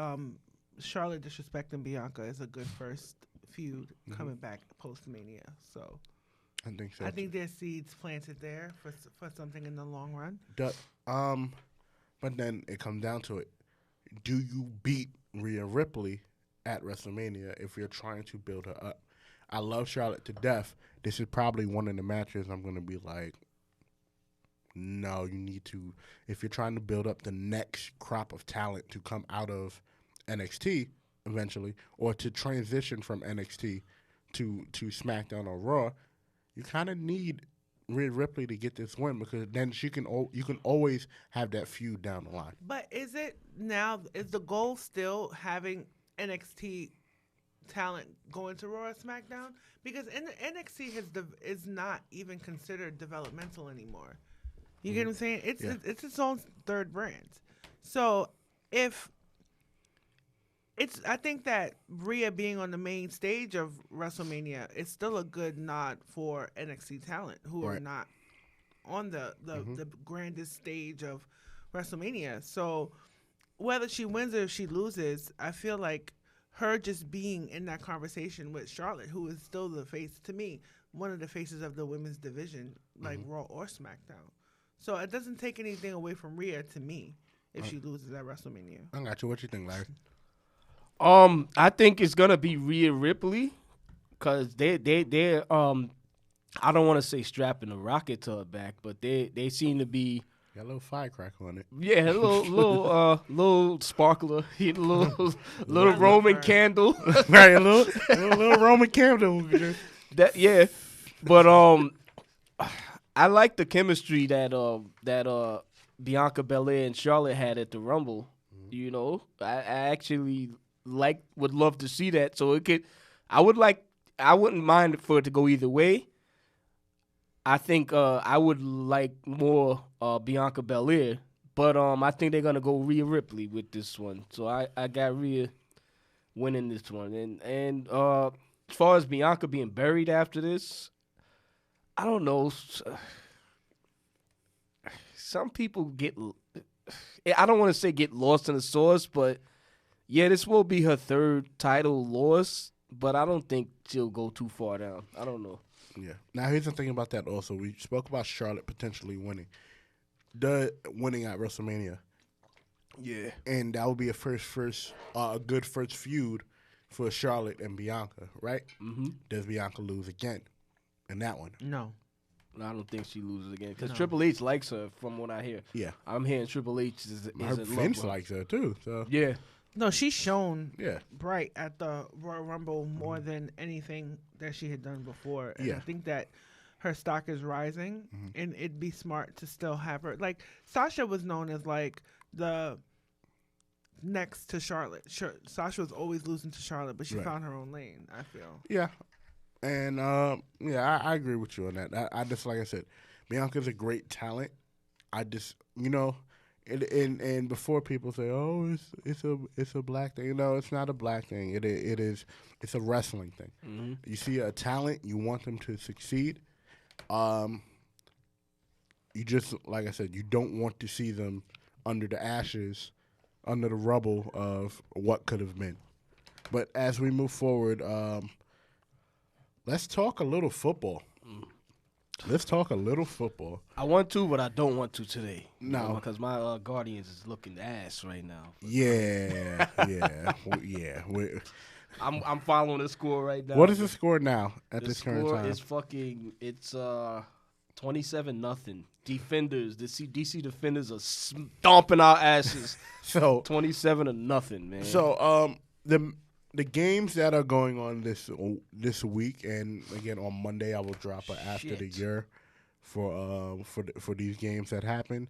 Charlotte disrespecting Bianca is a good first feud coming back post Mania. So I think so. I think there's seeds planted there for something in the long run. But then it comes down to it. Do you beat Rhea Ripley at WrestleMania if you're trying to build her up? I love Charlotte to death. This is probably one of the matches I'm going to be like, no, you need to. If you're trying to build up the next crop of talent to come out of NXT eventually, or to transition from NXT to SmackDown or Raw, you kind of need Rhea Ripley to get this win because then you can always have that feud down the line. But is the goal still having NXT talent going to Raw or SmackDown? Because NXT is not even considered developmental anymore. You get what I'm saying? It's its own third brand. So I think that Rhea being on the main stage of WrestleMania is still a good nod for NXT talent who are not on the grandest stage of WrestleMania. So whether she wins or if she loses, I feel like her just being in that conversation with Charlotte, who is still the face, to me, one of the faces of the women's division, like Raw or SmackDown. So it doesn't take anything away from Rhea to me if she loses at WrestleMania. I got you. What you think, Larry? I think it's gonna be Rhea Ripley, cause they I don't want to say strapping a rocket to her back, but they seem to be Got a little firecracker on it. a little sparkler, a little Roman candle, Right, a little Roman candle. but I like the chemistry that Bianca Belair and Charlotte had at the Rumble. You know, I actually would love to see that. So I wouldn't mind for it to go either way. I think I would like more Bianca Belair, but I think they're gonna go Rhea Ripley with this one. So I got Rhea winning this one. And as far as Bianca being buried after this, I don't know. Some people I don't want to say get lost in the sauce, but yeah, this will be her third title loss, but I don't think she'll go too far down. I don't know. Yeah. Now, here's the thing about that also. We spoke about Charlotte potentially winning at WrestleMania. Yeah. And that would be a good first feud for Charlotte and Bianca, right? Mm-hmm. Does Bianca lose again in that one? No. I don't think she loses again because Triple H likes her, from what I hear. Yeah. I'm hearing Triple H is Her in love Vince with her. likes her too. So Yeah. No, she's shown Yeah. bright at the Royal Rumble more than anything that she had done before. And I Yeah. think that her stock is rising, and it'd be smart to still have her. Like, Sasha was known as, like, the next to Charlotte. Sasha was always losing to Charlotte, but she Right. found her own lane, I feel. Yeah. And, I agree with you on that. I just, like I said, Bianca's a great talent. I just, and before people say, "Oh, it's a black thing," no, it's not a black thing. It's a wrestling thing. Mm-hmm. You see a talent, you want them to succeed. You just, like I said, you don't want to see them under the ashes, under the rubble of what could have been. But as we move forward, let's talk a little football. Let's talk a little football. I want to, but I don't want to today. No. Because my Guardians is looking ass right now. Yeah, yeah. I'm following the score right now. What is the score now at The this current score time? is it's 27-0. Defenders, the DC Defenders are stomping our asses. So 27-0, man. So the games that are going on this week, and again on Monday I will drop an after the year for these games that happen.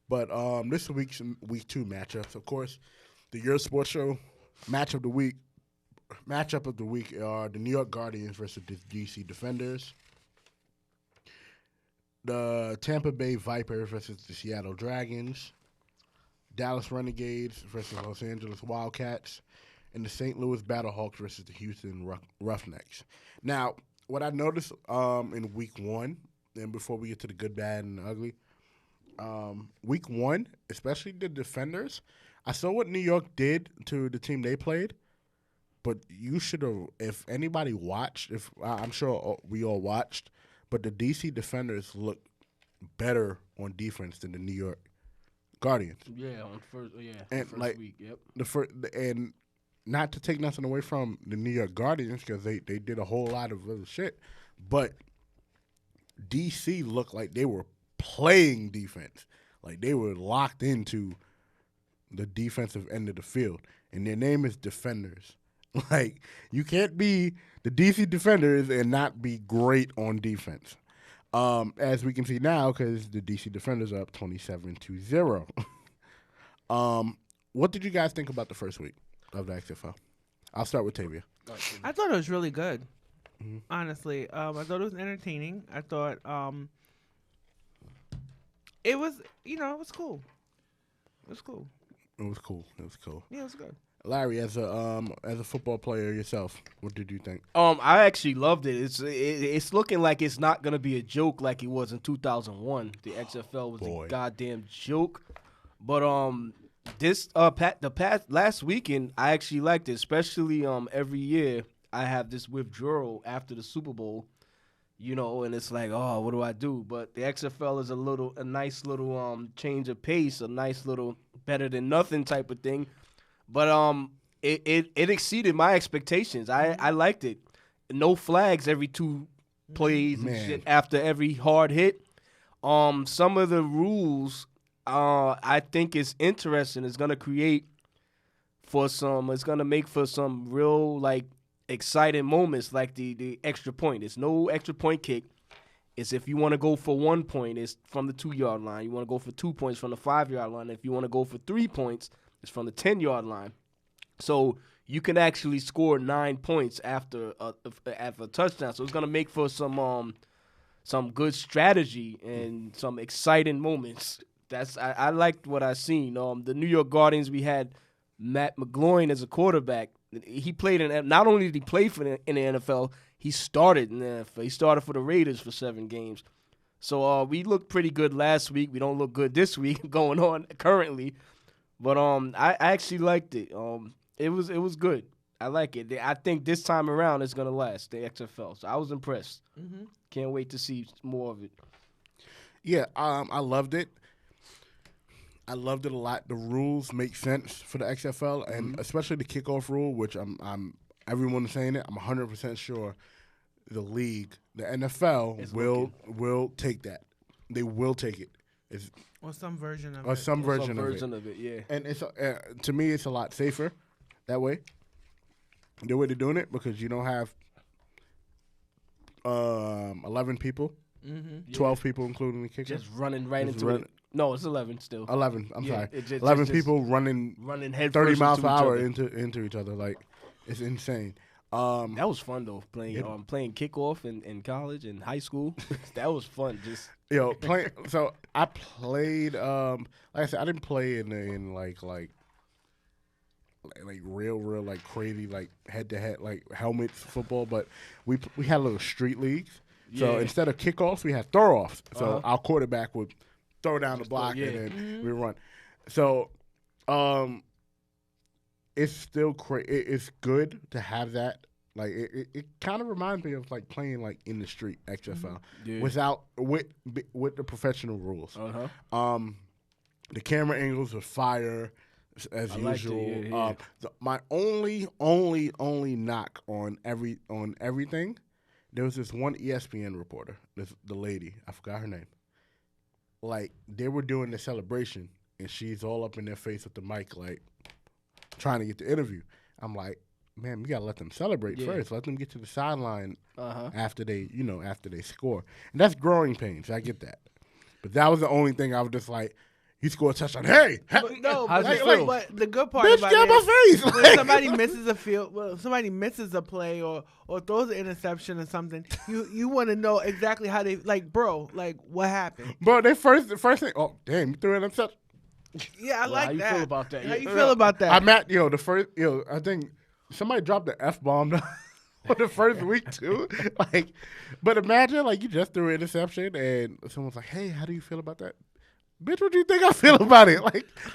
But this week's week 2 matchups, of course, the Yerrr Sports Show matchup of the week are the New York Guardians versus the DC Defenders, the Tampa Bay Vipers versus the Seattle Dragons, Dallas Renegades versus Los Angeles Wildcats, and the St. Louis Battlehawks versus the Houston Roughnecks. Now, what I noticed in week 1, and before we get to the good, bad, and the ugly, week 1, especially the defenders, I saw what New York did to the team they played, but you should have, if anybody watched, I'm sure we all watched, but the DC defenders look better on defense than the New York Guardians. Yeah, on first week, yep. And not to take nothing away from the New York Guardians because they did a whole lot of little shit, but DC looked like they were playing defense, like they were locked into the defensive end of the field, and their name is Defenders. Like, you can't be the DC Defenders and not be great on defense. As we can see now, because the DC Defenders are up 27-0. What did you guys think about the first week of the XFL? I'll start with Tavia. I thought it was really good. Honestly, I thought it was entertaining. I thought it was, it was cool. It was cool. It was cool. Yeah, it was good. Larry, as a football player yourself, what did you think? I actually loved it. It's looking like it's not gonna be a joke like it was in 2001. The XFL was a goddamn joke. But the past last weekend, I actually liked it. Especially every year I have this withdrawal after the Super Bowl, and it's like, oh, what do I do? But the XFL is a nice little change of pace, a nice little better than nothing type of thing. But it exceeded my expectations. I liked it. No flags every 2 plays and shit after every hard hit. Some of the rules I think is interesting. It's gonna make for some real like exciting moments, like the extra point. It's no extra point kick. It's if you want to go for 1 point, it's from the 2-yard line. You want to go for 2 points from the 5-yard line. If you want to go for 3 points, it's from the 10-yard line. So you can actually score 9 points after a touchdown. So it's gonna make for some good strategy and some exciting moments. I liked what I seen. The New York Guardians, we had Matt McGloin as a quarterback. He played not only did he play in the NFL, he started in the NFL. He started for the Raiders for 7 games. So we looked pretty good last week. We don't look good this week going on currently. But I actually liked it. It was good. I like it. I think this time around it's gonna last, the XFL. So I was impressed. Mm-hmm. Can't wait to see more of it. Yeah, I loved it. I loved it a lot. The rules make sense for the XFL, and especially the kickoff rule, which I'm everyone is saying it. I'm 100% sure the league, the NFL, will take that. They will take it It's Or some version of or it. some version of it. Yeah. And it's to me, it's a lot safer that way. The way they're doing it because you don't have 11 people, 12 people including the kicker. Just running right into it. No, it's 11 still. 11. I'm Yeah, sorry. 11 people running head 30 first miles per into each hour other. into each other. Like it's insane. That was fun though. Playing kickoff in college and high school. That was fun. Just playing. So I played. Like I said, I didn't play in like real like crazy like head to head like helmets football, but we had little street leagues. So instead of kickoffs, we had throw offs. So our quarterback would throw down the block and then we run. So it's still it's good to have that. Like it kind of reminds me of like playing like in the street XFL without with the professional rules. The camera angles are fire as usual. My only knock on everything. There was this one ESPN reporter, the lady, I forgot her name. Like they were doing the celebration, and she's all up in their face with the mic, like trying to get the interview. I'm like, man, we gotta let them celebrate first. Let them get to the sideline after they score, and that's growing pains. I get that, but that was the only thing I was just like. He scored a touchdown. Hey, but the good part bitch, about get it my face. is when somebody misses a somebody misses a play or throws an interception or something, you want to know exactly how they what happened. Bro, they the first thing. Oh, damn, you threw an interception. Yeah, I like that. How you feel about that? How you feel about that? I'm at the first. I think somebody dropped the F-bomb for the first week too. But imagine you just threw an interception and someone's like, "Hey, how do you feel about that?" Bitch, what do you think I feel about it?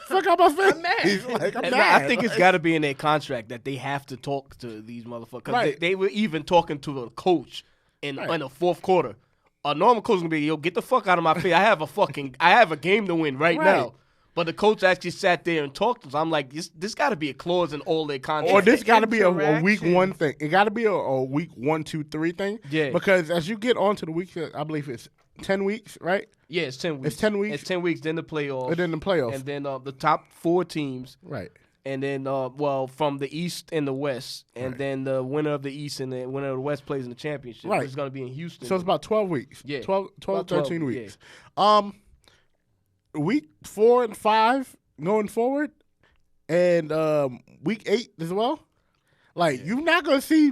Fuck out my face. I'm mad. I'm And mad. I think it's got to be in their contract that they have to talk to these motherfuckers. Right. They were even talking to the coach in the fourth quarter. A normal coach gonna be, yo, get the fuck out of my face. I have a game to win right now. But the coach actually sat there and talked to us. I'm like, this got to be a clause in all their contracts. Or this got to be a interaction. week one thing. It got to be a week 1, 2, 3 thing. Yeah. Because as you get on to the week, I believe it's 10 weeks, right? Yeah, it's 10 weeks. It's 10 weeks. It's 10 weeks, then the playoffs. And then the playoffs. And then the top 4 teams. Right. And then, from the East and the West. And then the winner of the East and the winner of the West plays in the championship. Right. It's going to be in Houston. So it's about 12 weeks. Yeah. 12 About 13 12, weeks. Week 4 and 5 going forward. And week 8 as well. You're not going to see...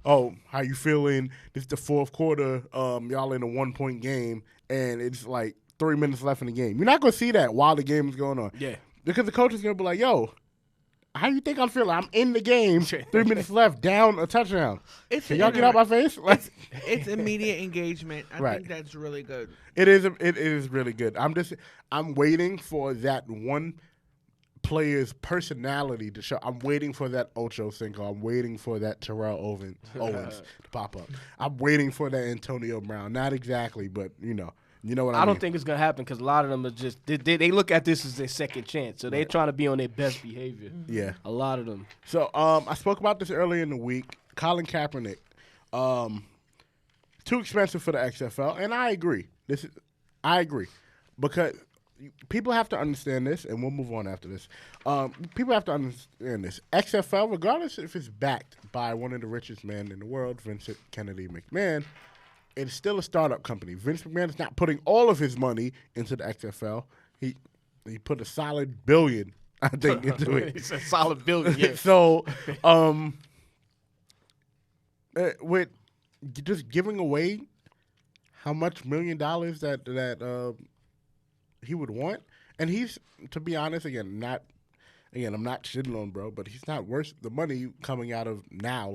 oh, how you feeling? This is the fourth quarter. Y'all in a 1-point game, and it's 3 minutes left in the game. You're not gonna see that while the game is going on. Yeah, because the coach is gonna be like, "Yo, how you think I'm feeling? I'm in the game. 3 minutes left, down a touchdown. Can y'all get out my face?" It's immediate engagement. I think that's really good. It is really good. I'm waiting for that one player's personality to show. I'm waiting for that Ocho Cinco. I'm waiting for that Terrell Owens to pop up. I'm waiting for that Antonio Brown. Not exactly, but you know what I mean. I don't think it's gonna happen because a lot of them are just they look at this as their second chance, so they're trying to be on their best behavior. Yeah, a lot of them. So I spoke about this earlier in the week. Colin Kaepernick, too expensive for the XFL, and I agree. I agree because. People have to understand this, and we'll move on after this. People have to understand this. XFL, regardless if it's backed by one of the richest men in the world, Vincent Kennedy McMahon, it's still a startup company. Vince McMahon is not putting all of his money into the XFL. He put a solid $1 billion, I think, into it. It's a solid $1 billion, yeah. So, with just giving away how much $1 million that he would want, and he's, to be honest, I'm not shitting on bro, but he's not worth the money coming out of now.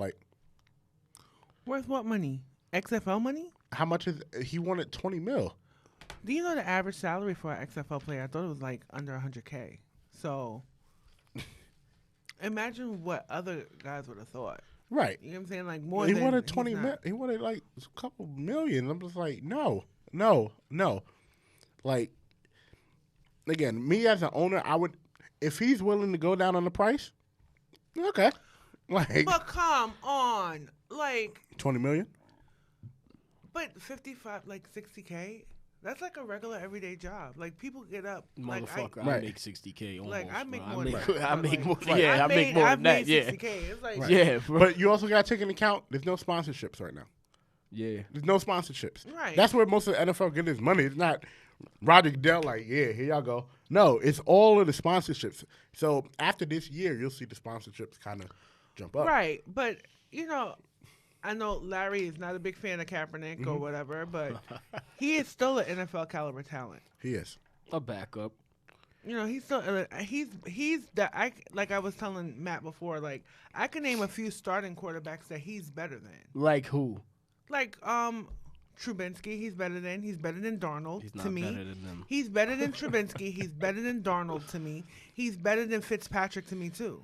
Worth what money? XFL money? How much is he wanted? $20 million. Do you know the average salary for an XFL player? I thought it was under $100K. So imagine what other guys would have thought. Right. You know what I'm saying? More. He than wanted $20 million. He wanted a couple million. I'm just like, no. Again, me as an owner, I would, if he's willing to go down on the price, okay. But come on, $20 million. But 55, $60K That's like a regular everyday job. Like people get up. Motherfucker, I Right. make $60K almost. Like I make bro. more than that. I but, make like, more. Right. Yeah, I make more I've than that. made Yeah, 60K. It's like Right. yeah, bro. But you also got to take into account there's no sponsorships right now. Yeah. There's no sponsorships. Right. That's where most of the NFL get his money. It's not Roger Goodell like, yeah, here y'all go. No, it's all of the sponsorships. So after this year, you'll see the sponsorships kind of jump up. right. But I know Larry is not a big fan of Kaepernick Mm-hmm. or whatever, but he is still an NFL caliber talent. He is. A backup. He's still he's the like I was telling Matt before. Like I can name a few starting quarterbacks that he's better than. Like who? Like Trubinsky, he's better than Darnold He's to not me. better than them. He's better than Trubinsky. He's better than Darnold to me. He's better than Fitzpatrick to me too.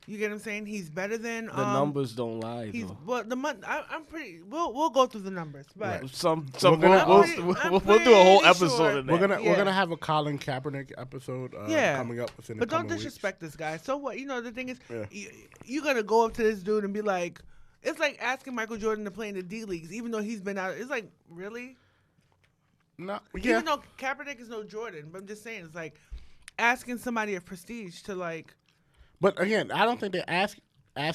You get what I'm saying? He's better than The numbers don't lie He's though. well the month. I'm pretty. We'll go through the numbers, but Right. Some We're gonna- we'll do a whole pretty episode sure. of We're that. gonna Yeah. have a Colin Kaepernick episode coming up within But the don't coming disrespect this guy. So what? The thing is, Yeah. you gotta go up to this dude and be like, it's like asking Michael Jordan to play in the D leagues, even though he's been out. It's like really, weeks. No, yeah. even though Kaepernick is no Jordan. But I'm just saying, it's like asking somebody of prestige to like. But again, I don't think they ask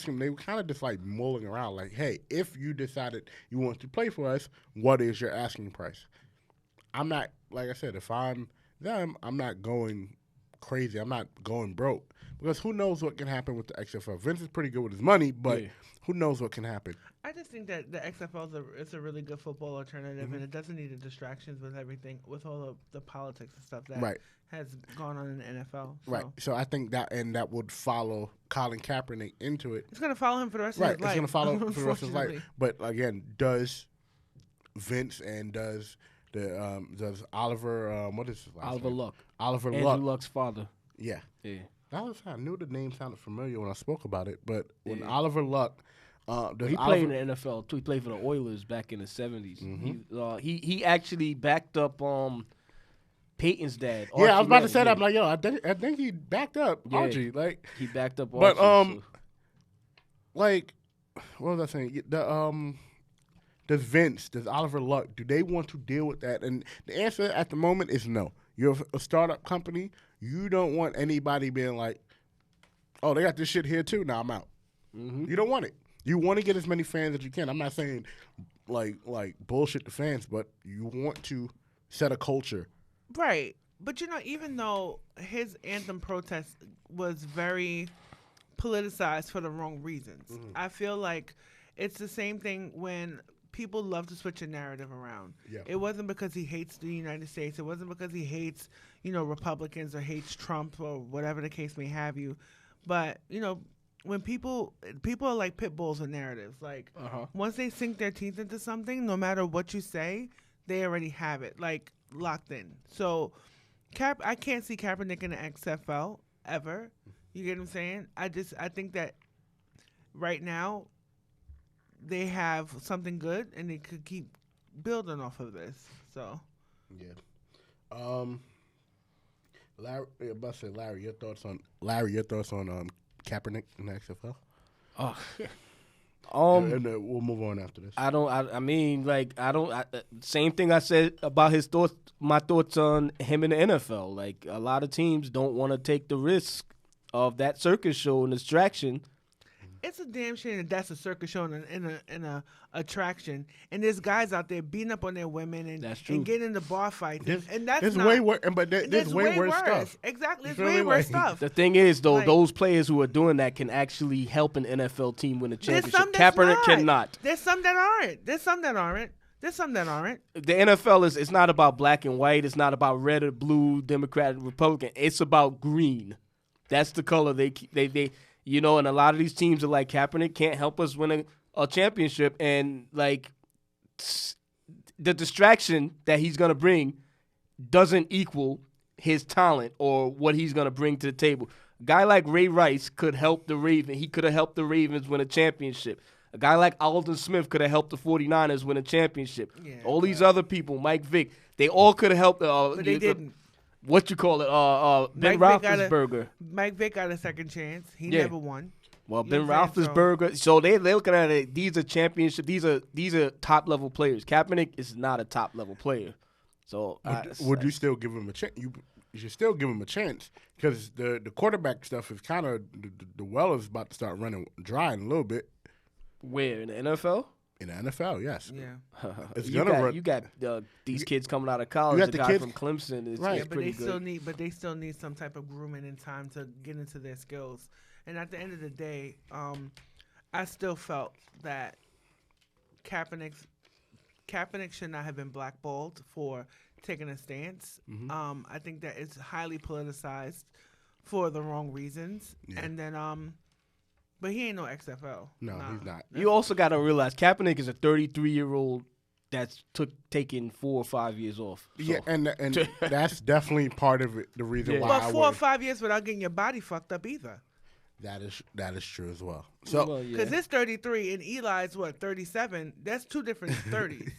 him. They were kind of just like mulling around, like, "Hey, if you decided you want to play for us, what is your asking price?" I'm not, like I said, if I'm them, I'm not going crazy. I'm not going broke because who knows what can happen with the XFL. Vince is pretty good with his money, but Yeah. who knows what can happen? I just think that the XFL is a really good football alternative, Mm-hmm. and it doesn't need the distractions with everything, with all of the politics and stuff that Right. has gone on in the NFL. So Right. So I think that would follow Colin Kaepernick into it. it's gonna follow him for the rest Right. of his life. It's going to follow for the rest of his life. unfortunately. But again, does Vince and does Oliver what is his last Oliver name? Luck. Oliver Andrew Luck. Luck's father. Yeah. Yeah. I knew the name sounded familiar when I spoke about it, but when Yeah. Oliver Luck, does He Oliver, played in the NFL too. He played for the Oilers back in the 70s. He actually backed up Peyton's dad. yeah, I was about to Archie say that. I'm Manning. like, yo, I think he backed up Yeah. Archie. Like, He backed up But, Archie. so- like, what was I saying? Does Oliver Luck, do they want to deal with that? And the answer at the moment is no. You're a startup company. You don't want anybody being like, oh, they got this shit here too. Now I'm out. You don't want it. You want to get as many fans as you can. I'm not saying like bullshit the fans, but you want to set a culture. Right. But even though his anthem protest was very politicized for the wrong reasons, I feel like it's the same thing when people love to switch a narrative around. Yeah. It wasn't because he hates the United States. It wasn't because he hates, Republicans or hates Trump or whatever the case may have you. But, when people are like pit bulls with narratives. Like, once they sink their teeth into something, no matter what you say, they already have it, like, locked in. So, I can't see Kaepernick in the XFL ever. You get what I'm saying? I think that right now they have something good and they could keep building off of this. So, Yeah. Larry, your thoughts on Kaepernick in the XFL? And we'll move on after this. Same thing I said about my thoughts on him in the NFL. Like, a lot of teams don't want to take the risk of that circus show and distraction. it's a damn shame that's a circus show in a attraction, and there's guys out there beating up on their women That's true. and getting into bar fights, and that's There's not, way worse, but and there's way worse stuff. Exactly, it's You feel way me? worse Like, stuff. The thing is, though, Like- those players who are doing that can actually help an NFL team win a There's championship. some that's Kaepernick not. cannot. There's some that aren't. There's some that aren't. There's some that aren't. The NFL it's not about black and white. It's not about red or blue, Democrat and Republican. It's about green. That's the color they and a lot of these teams are like, Kaepernick can't help us win a championship, and like the distraction that he's gonna bring doesn't equal his talent or what he's gonna bring to the table. A guy like Ray Rice could help the Ravens. He could have helped the Ravens win a championship. A guy like Alden Smith could have helped the 49ers win a championship. Yeah, all these other people, Mike Vick, they all could have helped. But they didn't. What you call it? Ben Mike Vick got Roethlisberger. Mike Vick got a second chance. He Yeah. never won. Well, You Ben know what I'm saying? Roethlisberger. So they're looking at it. These are championship. These are top level players. Kaepernick is not a top level player. So would you still give him a chance? You should still give him a chance because the quarterback stuff is kind of the well is about to start running dry in a little bit. Where in the NFL? In the NFL, yes. Yeah. It's you gonna run. You got these kids coming out of college. got The the guy kids- from Clemson is Right. Yeah, but pretty they good. still need some type of grooming and time to get into their skills. And at the end of the day, I still felt that Kaepernick should not have been blackballed for taking a stance. I think that it's highly politicized for the wrong reasons. Yeah. And then but he ain't no XFL. No, Nah. he's not. You also got to realize Kaepernick is a 33-year-old that's taking 4 or 5 years off. So. Yeah, and that's definitely part of it. The reason Yeah. why But I 4 or would. 5 years without getting your body fucked up either. That is true as well. So Well, yeah. Because it's 33 and Eli's 37. That's two different 30s.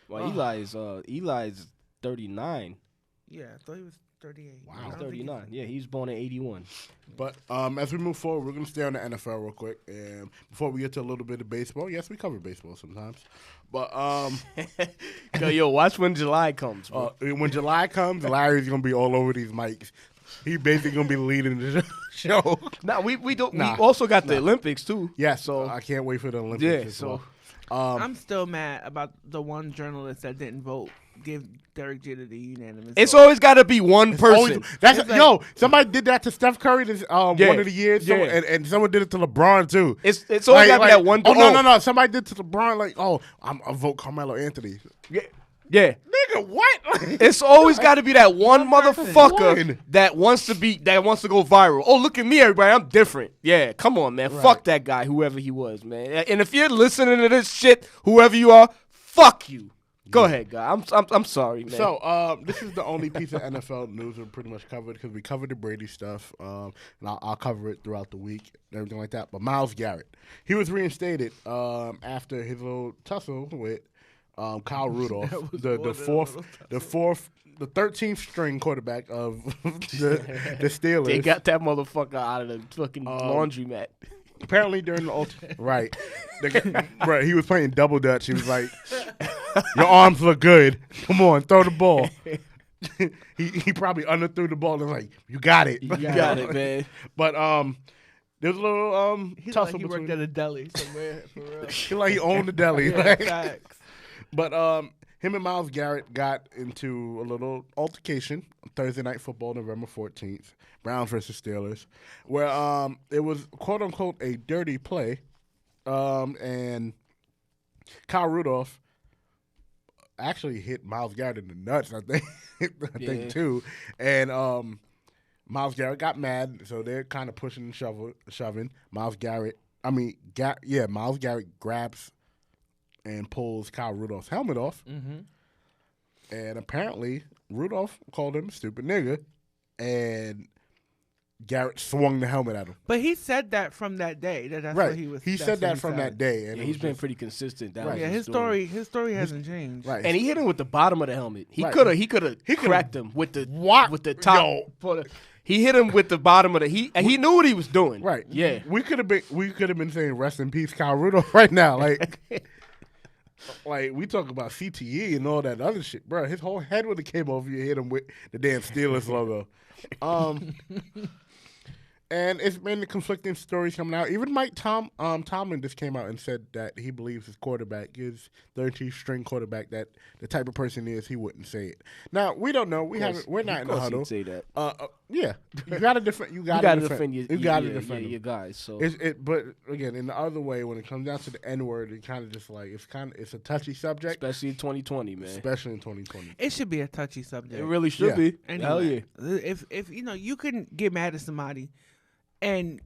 Well, Eli's 39. Yeah, I thought he was 38. Wow. I He's don't think 39. Yeah, he was born in 81. But as we move forward, we're going to stay on the NFL real quick. And before we get to a little bit of baseball, yes, we cover baseball sometimes. But Yo, watch when July comes, bro. when July comes, Larry's going to be all over these mics. He basically going to be leading the show. Now we don't. Nah. We also got the Olympics too. Yes, So I can't wait for the Olympics yeah. as So well. I'm still mad about the one journalist that didn't vote. Give Derek Jeter the unanimous. it's vote. always got to be one person. Always, that's It's like- yo. Somebody did that to Steph Curry this one of the years, yeah. and someone did it to LeBron too. It's always got to be that one. Oh no! Somebody did to LeBron like, oh, I vote Carmelo Anthony. Yeah. Nigga, what? It's always got to be that one motherfucker One. that wants to go viral. Oh, look at me, everybody. I'm different. Yeah, come on, man. Right. Fuck that guy, whoever he was, man. And if you're listening to this shit, whoever you are, fuck you. Go ahead, guy. I'm sorry, man. So this is the only piece of NFL news we're pretty much covered because we covered the Brady stuff, and I'll cover it throughout the week and everything like that. But Myles Garrett, he was reinstated after his little tussle with Kyle Rudolph, the 13th string quarterback of the Steelers. they got that motherfucker out of the fucking laundromat. Apparently during the right, right, he was playing double dutch. He was like, "Your arms look good. Come on, throw the ball." he probably underthrew the ball and was like, "You got it, You got it, man. But there was a little He looked tussle like he worked between. at a deli somewhere. For real. He like he owned the deli. Yeah, like. facts. But him and Myles Garrett got into a little altercation on Thursday Night Football, November 14th, Browns versus Steelers, where it was quote unquote a dirty play, and Kyle Rudolph actually hit Myles Garrett in the nuts. I think, think too, and Myles Garrett got mad, so they're kind of pushing and shoving. Myles Garrett grabs and pulls Kyle Rudolph's helmet off. Mm-hmm. And apparently, Rudolph called him a stupid nigga, and Garrett swung the helmet at him. But he said that from that day. That's Right. what he was. He that's said what that he from said. that day. And Yeah, it he's was been just- pretty consistent. That Right. was Yeah, his story hasn't changed. Right. And he hit him with the bottom of the helmet. He Right. could have could've- cracked him with the What? with the top. He hit him with the bottom of the and he knew what he was doing. Right. Yeah. We could have been saying rest in peace, Kyle Rudolph, right now. Like, like we talk about CTE and all that other shit, bro. His whole head would have came over. You hit him with the damn Steelers logo. And it's been the conflicting stories coming out. Even Mike Tomlin just came out and said that he believes his quarterback is 13th string quarterback. That the type of person he is, he wouldn't say it. Now we don't know. We're not in the huddle. Say that. Yeah, you got to defend. You got to defend. You got to defend him. your guys. So But again, in the other way, when it comes down to the N word, it kind of just like it's a touchy subject, especially in 2020, man. especially in 2020. It should be a touchy subject. It really should Yeah. be. Anyway, Hell yeah. If you can get mad at somebody, and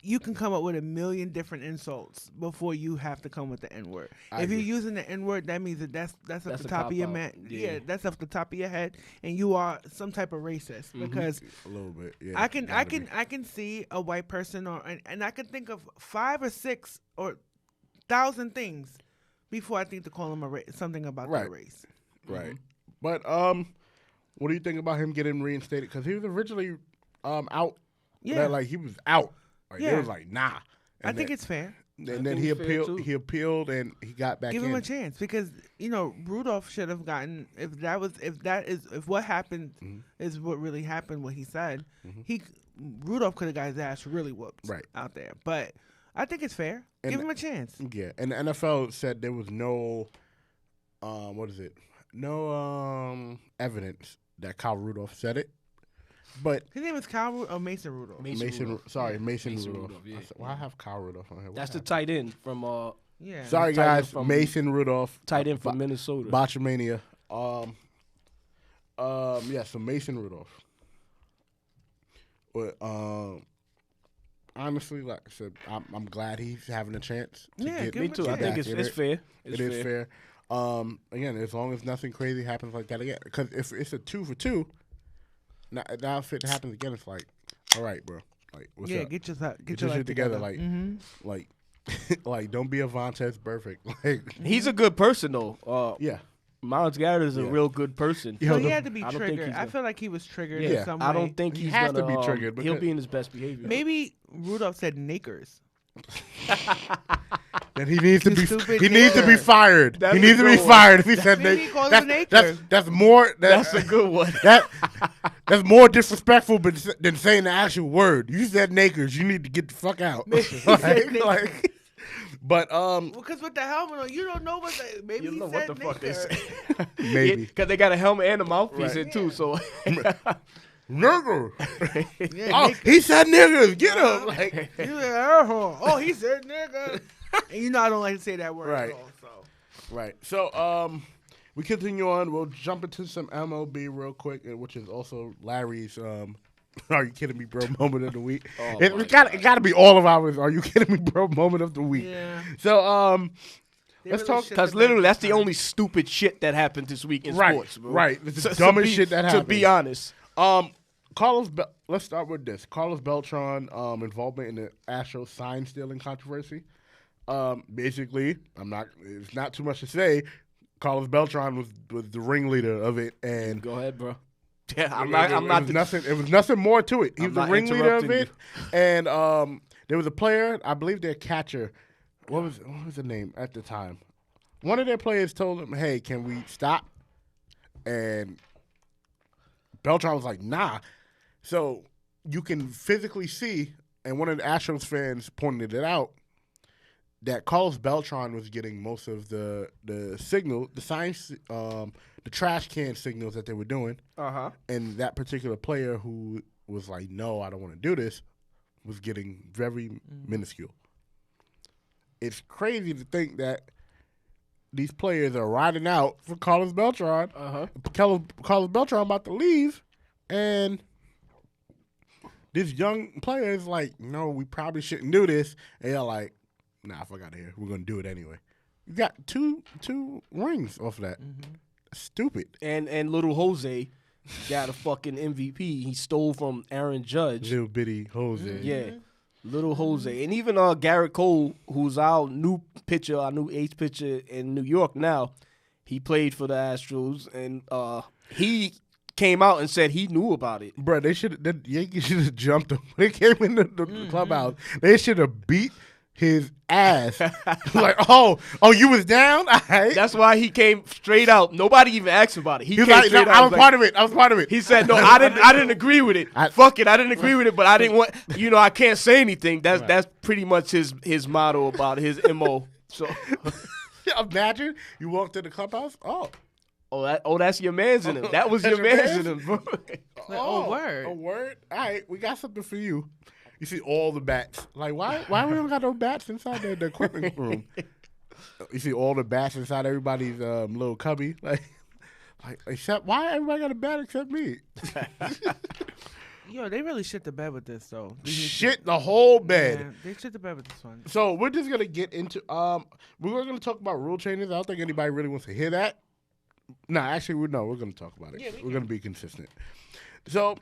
you can come up with 1,000,000 different insults before you have to come with the N word. I If you're agree. using the N word, that means that's That's off the a top of your cop-out. man. Yeah. Yeah, that's off the top of your head, and you are some type of racist because A little bit. Yeah, I can gotta be. see a white person and I can think of 5 or 6 or 1,000 things before I think to call them something about their Right. race. Right. But what do you think about him getting reinstated? Because he was originally out. Yeah. Like he was out. Like, Yeah. It was like nah. I And think then- it's fair. And then he think it's fair, appealed. too. He appealed, and he got back Give in. him a chance because Rudolph should have gotten if what happened is what really happened. What he said, Rudolph could have got his ass really whooped out there. But I think it's fair. Give him a chance. Yeah, and the NFL said there was no, no evidence that Kyle Rudolph said it. But his name is Kyle or Mason Rudolph. Mason Rudolph. Mason Rudolph. Yeah. Why I have Kyle Rudolph on here? That's the tight end from Yeah. Sorry, tight end guys. from- Mason Rudolph. tight end from Minnesota. Botchamania. Yeah, so Mason Rudolph. But honestly, like I said, I'm glad he's having a chance. Yeah, give Me him a too. I chance. think it's fair. It is fair. Again, as long as nothing crazy happens like that again, because if it's a 2-for-2, now if it happens again, it's like, all right, bro, like what's up? Get your shit life together, together. like, like don't be a Vontez perfect, like He's a good person though. yeah. Miles Garrett is a real good person. Yeah. So he had to be I don't think triggered. he's I gonna- feel like he was triggered Yeah, in some way. I don't think He he's has to gonna, be triggered He'll because- be in his best behavior. Maybe Rudolph said Nakers. Then he needs to You be stupid he needs to be nigger. fired. That's he a needs to be good one. fired if he said Maybe he Nate. called him a That's more That's a good one. that's more disrespectful than saying the actual word. You said nakers. You need to get the fuck out. But Because with the helmet on, you don't know what the, maybe You he know said what the fuck they nigger. say. maybe Because they got a helmet and a mouthpiece Right. in too. So nigger. Yeah, Oh, nigger. he said niggers. Get him. Like You like, oh, he said nigga. And I don't like to say that word Right. at all. So right. So we continue on. We'll jump into some MLB real quick, which is also Larry's. Are you kidding me, bro? Moment of the week. It got to be all of ours. Are you kidding me, bro? Moment of the week. yeah, So They let's really talk shit because the literally bed that's the this time. only stupid shit that happened this week in Right, sports, bro. right. It's the To dumbest be- shit that To happened. be honest, let's start with this. Carlos Beltran involvement in the Astros sign stealing controversy. Basically, it's not too much to say. Carlos Beltran was the ringleader of it, and go ahead, bro. Yeah, I'm it not. was nothing. It was nothing more to it. He was I'm the not ringleader of interrupting it, and there was a player. I believe their catcher. What was the name at the time? One of their players told him, "Hey, can we stop?" And Beltran was like, "Nah." So you can physically see, and one of the Astros fans pointed it out, that Carlos Beltran was getting most of the signal, the signs, the trash can signals that they were doing. And that particular player who was like, "No, I don't want to do this," was getting very minuscule. It's crazy to think that these players are riding out for Carlos Beltran. Carlos Beltran about to leave, and this young player is like, "No, we probably shouldn't do this." And they're like, "Nah, fuck out of here. We're gonna do it anyway." You got two rings off of that. Stupid. And little Jose got a fucking MVP. He stole from Aaron Judge. Little bitty Jose. Yeah. Little Jose. And even Garrett Cole, who's our new pitcher, our new ace pitcher in New York now, he played for the Astros, and he came out and said he knew about it. Bro, the Yankees should have jumped him when they came in the clubhouse. They should have beat his ass. Like, oh, you was down? All right. That's why he came straight out. Nobody even asked about it. He was came like, straight "No, out. I He was like- part of it. I was part of it. He said, "No, I didn't agree with it. Fuck it, I didn't agree with it, but I didn't want. I can't say anything." That's pretty much his motto about his mo. So, Imagine you walked to the clubhouse. that's your man's in him. That was That's your your man's man's? in him, bro. Oh, word. A word? All right, we got something for you. You see all the bats. Like, why we don't got no bats inside the equipment room? You see all the bats inside everybody's little cubby. Like, except, why everybody got a bat except me? Yo, they really shit the bed with this though. Shit the whole bed. Yeah, they shit the bed with this one. So we're just gonna get into we're gonna talk about rule changes. I don't think anybody really wants to hear that. No, actually, we're gonna talk about it. Yeah, we're gonna be consistent. So,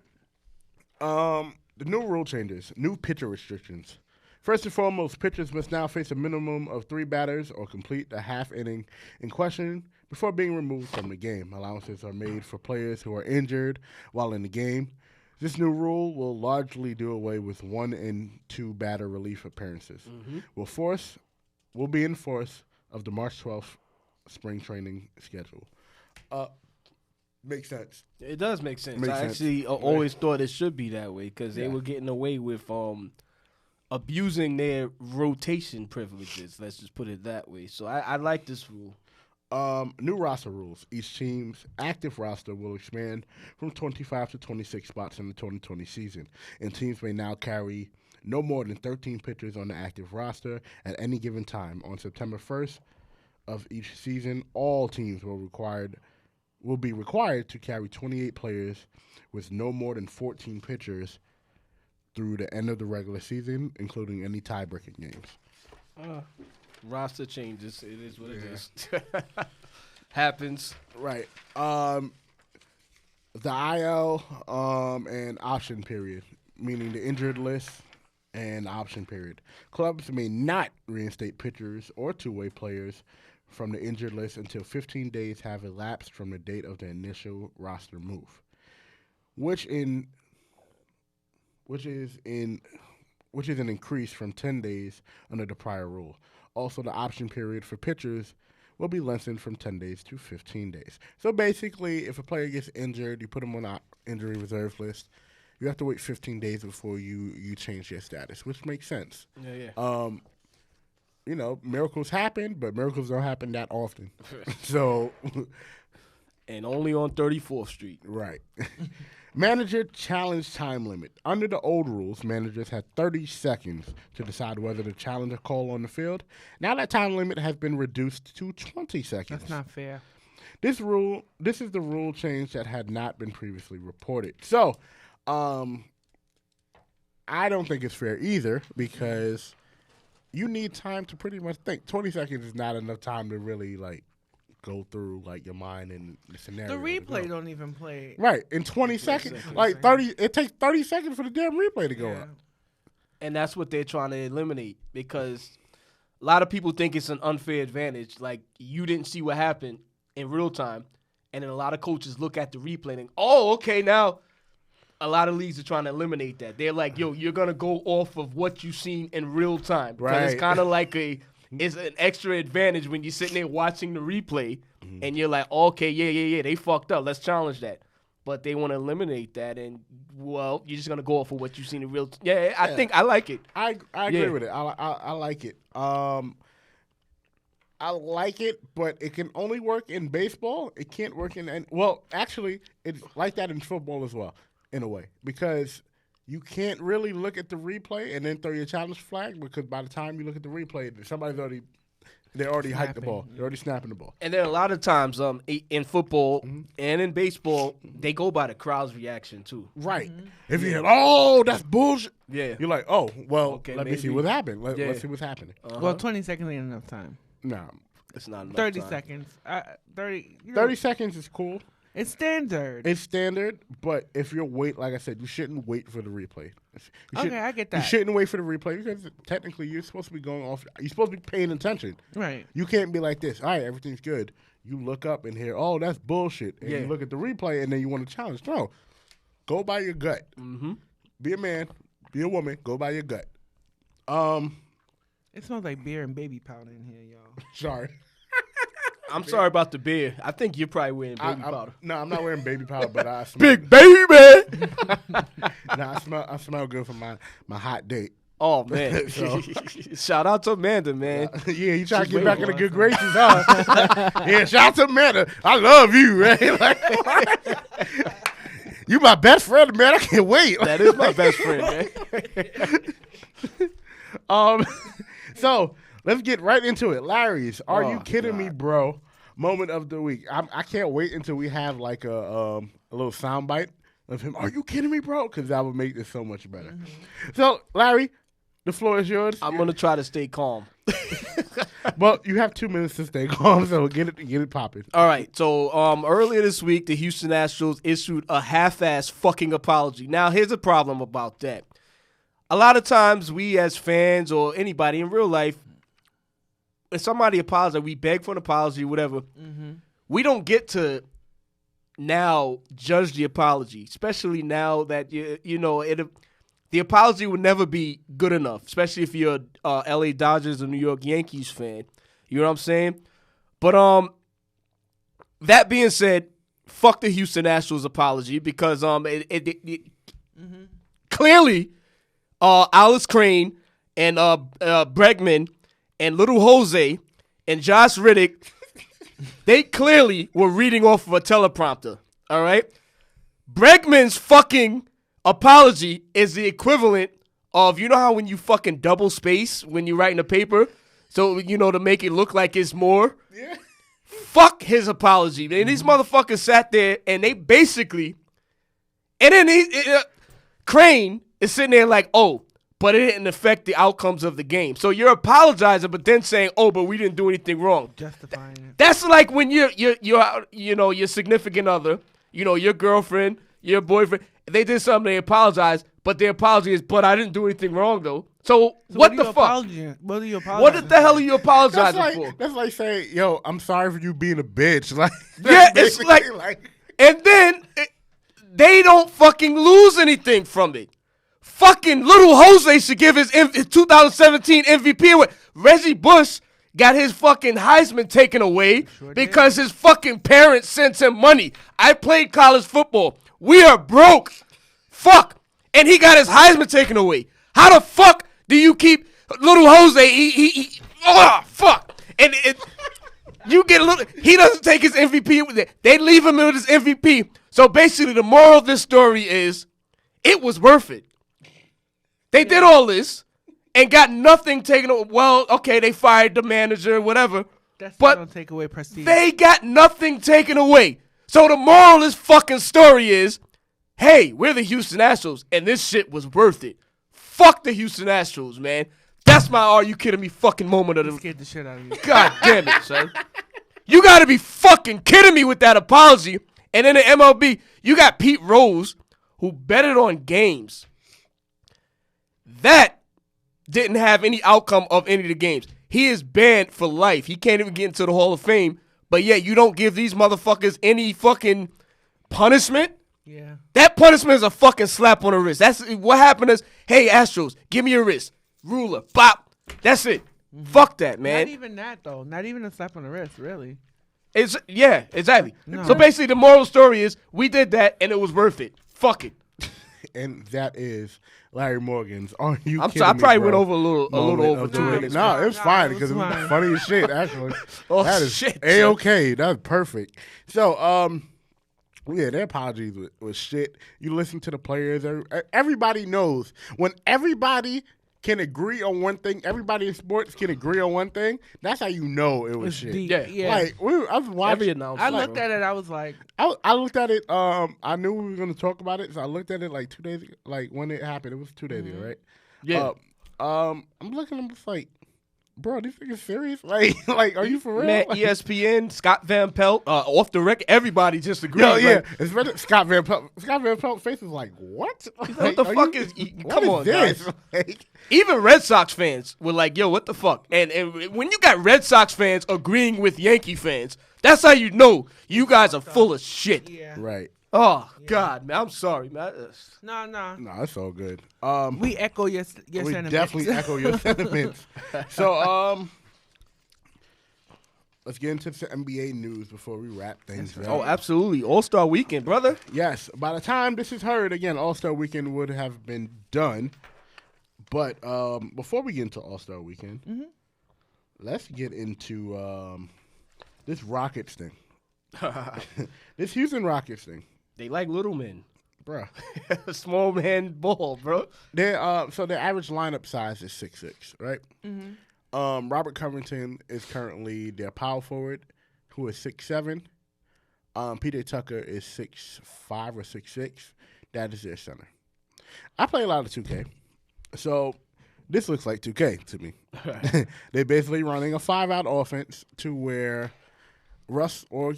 the new rule changes, new pitcher restrictions. First and foremost, pitchers must now face a minimum of 3 batters or complete the half inning in question before being removed from the game. Allowances are made for players who are injured while in the game. This new rule will largely do away with 1 and 2 batter relief appearances. Will be in force of the March 12th spring training schedule. Makes sense. It does make sense. Makes I sense. actually always thought it should be that way because they were getting away with abusing their rotation privileges. Let's just put it that way. So I like this rule. New roster rules. Each team's active roster will expand from 25 to 26 spots in the 2020 season, and teams may now carry no more than 13 pitchers on the active roster at any given time. On September 1st of each season, all teams will be required to carry 28 players with no more than 14 pitchers through the end of the regular season, including any tie-breaking games. Roster changes. It is what it is. Happens. Right. The IL and option period, meaning the injured list and option period. Clubs may not reinstate pitchers or two-way players from the injured list until 15 days have elapsed from the date of the initial roster move, which is an increase from 10 days under the prior rule. Also, the option period for pitchers will be lengthened from 10 days to 15 days. So basically, if a player gets injured, you put them on an injury reserve list, you have to wait 15 days before you change your status, which makes sense. Yeah. Miracles happen, but miracles don't happen that often. So, and only on 34th Street. Right. Manager challenge time limit. Under the old rules, managers had 30 seconds to decide whether to challenge a call on the field. Now that time limit has been reduced to 20 seconds. That's not fair. This is the rule change that had not been previously reported. So, I don't think it's fair either because you need time to pretty much think. 20 seconds is not enough time to really go through your mind and the scenario. The replay don't even play. Right. In 20 seconds. 30 it takes 30 seconds for the damn replay to go up. And that's what they're trying to eliminate because a lot of people think it's an unfair advantage. Like, you didn't see what happened in real time. And then a lot of coaches look at the replay and, okay, now a lot of leagues are trying to eliminate that. They're like, yo, you're going to go off of what you've seen in real time. Right. It's kind of like it's an extra advantage when you're sitting there watching the replay and you're like, okay, yeah, they fucked up. Let's challenge that. But they want to eliminate that, and, you're just going to go off of what you've seen in real time. Yeah, I think I like it. I agree with it. I like it. I like it, but it can only work in baseball. It can't work actually, it's like that in football as well, in a way, because you can't really look at the replay and then throw your challenge flag because by the time you look at the replay, they already hiked the ball. They're already snapping the ball. And then a lot of times in football and in baseball, they go by the crowd's reaction too. Right. If you hear, that's bullshit. Yeah. You're like, okay, let me see what happened. Let's see what's happening. Well, 20 seconds ain't enough time. No. It's not enough 30 time. seconds. 30 seconds is cool. It's standard. It's standard, but if you're like I said, you shouldn't wait for the replay. I get that. You shouldn't wait for the replay because technically you're supposed to be going off. You're supposed to be paying attention. Right. You can't be like this. All right, everything's good. You look up and hear, that's bullshit. And you look at the replay and then you want to challenge. No. Go by your gut. Mm-hmm. Be a man. Be a woman. Go by your gut. It smells like beer and baby powder in here, y'all. Sorry. I'm sorry about the beer. I think you're probably wearing baby powder. No, I'm not wearing baby powder, but I smell Big baby! I smell good from my hot date. Oh, man. Shout out to Amanda, man. Yeah, you trying to get back in the good graces, huh? Yeah, shout out to Amanda. I love you, right? You my best friend, man. I can't wait. That is my best friend, man. So let's get right into it. Larry's, are you kidding me, bro? Moment of the week. I can't wait until we have a little soundbite of him. Are you kidding me, bro? Because that would make this so much better. Mm-hmm. So, Larry, the floor is yours. I'm gonna try to stay calm. Well, you have 2 minutes to stay calm, so get it popping. All right. So earlier this week, the Houston Astros issued a half-ass fucking apology. Now, here's a problem about that. A lot of times, we as fans or anybody in real life, if somebody apologizes, we beg for an apology, whatever. Mm-hmm. We don't get to now judge the apology, especially now that you know it. The apology would never be good enough, especially if you're a L.A. Dodgers or New York Yankees fan. You know what I'm saying? But that being said, fuck the Houston Astros apology because clearly Alice Crane and Bregman and Little Jose and Josh Riddick, they clearly were reading off of a teleprompter. All right, Bregman's fucking apology is the equivalent of, you know how when you fucking double space when you're writing a paper, so you know to make it look like it's more. Yeah. Fuck his apology, man. These motherfuckers sat there and they basically, and then Crane is sitting there like, oh, but it didn't affect the outcomes of the game. So you're apologizing, but then saying, oh, but we didn't do anything wrong. Justifying it. That's like when you're your significant other, you know, your girlfriend, your boyfriend, they did something, they apologize, but their apology is, but I didn't do anything wrong though. So what the fuck? What are you apologizing? What the hell are you apologizing for? That's like saying, yo, I'm sorry for you being a bitch. Like, yeah, it's like, and then they don't fucking lose anything from it. Fucking Little Jose should give his 2017 MVP away. Reggie Bush got his fucking Heisman taken away because his fucking parents sent him money. I played college football. We are broke. Fuck. And he got his Heisman taken away. How the fuck do you keep Little Jose? Fuck. And you get a little. He doesn't take his MVP with it. They leave him with his MVP. So basically, the moral of this story is, it was worth it. They did all this and got nothing taken away. Well, okay, they fired the manager, whatever. But don't take away prestige. They got nothing taken away. So the moral of this fucking story is, hey, we're the Houston Astros, and this shit was worth it. Fuck the Houston Astros, man. That's my are you kidding me fucking moment of the. Scared the shit out of you. God damn it, son. You gotta be fucking kidding me with that apology. And in the MLB, you got Pete Rose, who betted on games that didn't have any outcome of any of the games. He is banned for life. He can't even get into the Hall of Fame. But yet you don't give these motherfuckers any fucking punishment? Yeah. That punishment is a fucking slap on the wrist. That's what happened is, hey, Astros, give me your wrist. Ruler, bop. That's it. Mm-hmm. Fuck that, man. Not even that, though. Not even a slap on the wrist, really. Yeah, exactly. No. So basically the moral story is, we did that and it was worth it. Fuck it. And that is Larry Morgan's. Are you I'm kidding sorry, I probably me, went bro? over a little over 2 minutes. No, it's fine because it was funny as shit, actually. Oh, that is shit. A-okay. That's perfect. So, yeah, their apologies was shit. You listen to the players. Everybody knows. When everybody can agree on one thing, everybody in sports can agree on one thing, that's how you know it was shit. Yeah. Like, I was watching. I looked at it, I was like. I looked at it, I knew we were going to talk about it, so I looked at it like 2 days ago. Like, when it happened, it was 2 days ago, right? Yeah. I'm looking, I'm just like, bro, these niggas serious? Like, are you for real? Man, like, ESPN, Scott Van Pelt, off the record, everybody just agreed. Yo, yeah, like, it's better. Scott Van Pelt. Scott Van Pelt's face is like, what? What the fuck is? Come on, this? guys. Like, Even Red Sox fans were like, yo, what the fuck? And when you got Red Sox fans agreeing with Yankee fans, that's how you know you guys are full of shit. Yeah. right. Oh, God, man. I'm sorry, man. No. No, it's all good. We echo your we sentiments. definitely echo your sentiments. So, let's get into some NBA news before we wrap things up. Oh, absolutely. All-Star Weekend, brother. Yes. By the time this is heard, again, All-Star Weekend would have been done. But before we get into All-Star Weekend, let's get into this Rockets thing. This Houston Rockets thing. They like little men. Bruh. Small man ball, bro. So their average lineup size is 6'6", right? Mm-hmm. Robert Covington is currently their power forward, who is 6'7". P.J. Tucker is 6'5" or 6'6". That is their center. I play a lot of 2K, so this looks like 2K to me. They're basically running a 5-out offense to where Russ or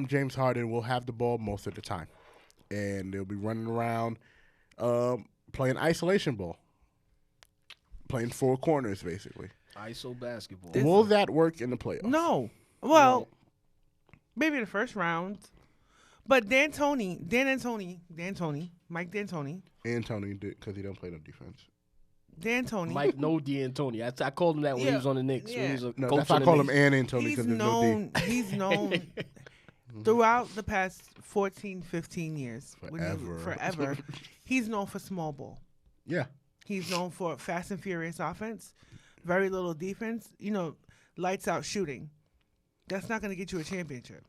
James Harden will have the ball most of the time, and they'll be running around playing isolation ball, playing 4 corners basically. ISO basketball. Will that work in the playoffs? No. Well, maybe the first round. But Mike D'Antoni, Anthony did because he don't play no defense. D'Antoni. Mike No D'Antoni. I called him that when he Yeah, was on the Knicks. When he yeah. was a No, coach that's why on I the call him Knicks. An Anthony He's because there's no D. He's known throughout the past 14, 15 years. Forever. He's known for small ball. Yeah. He's known for fast and furious offense, very little defense, lights out shooting. That's not going to get you a championship.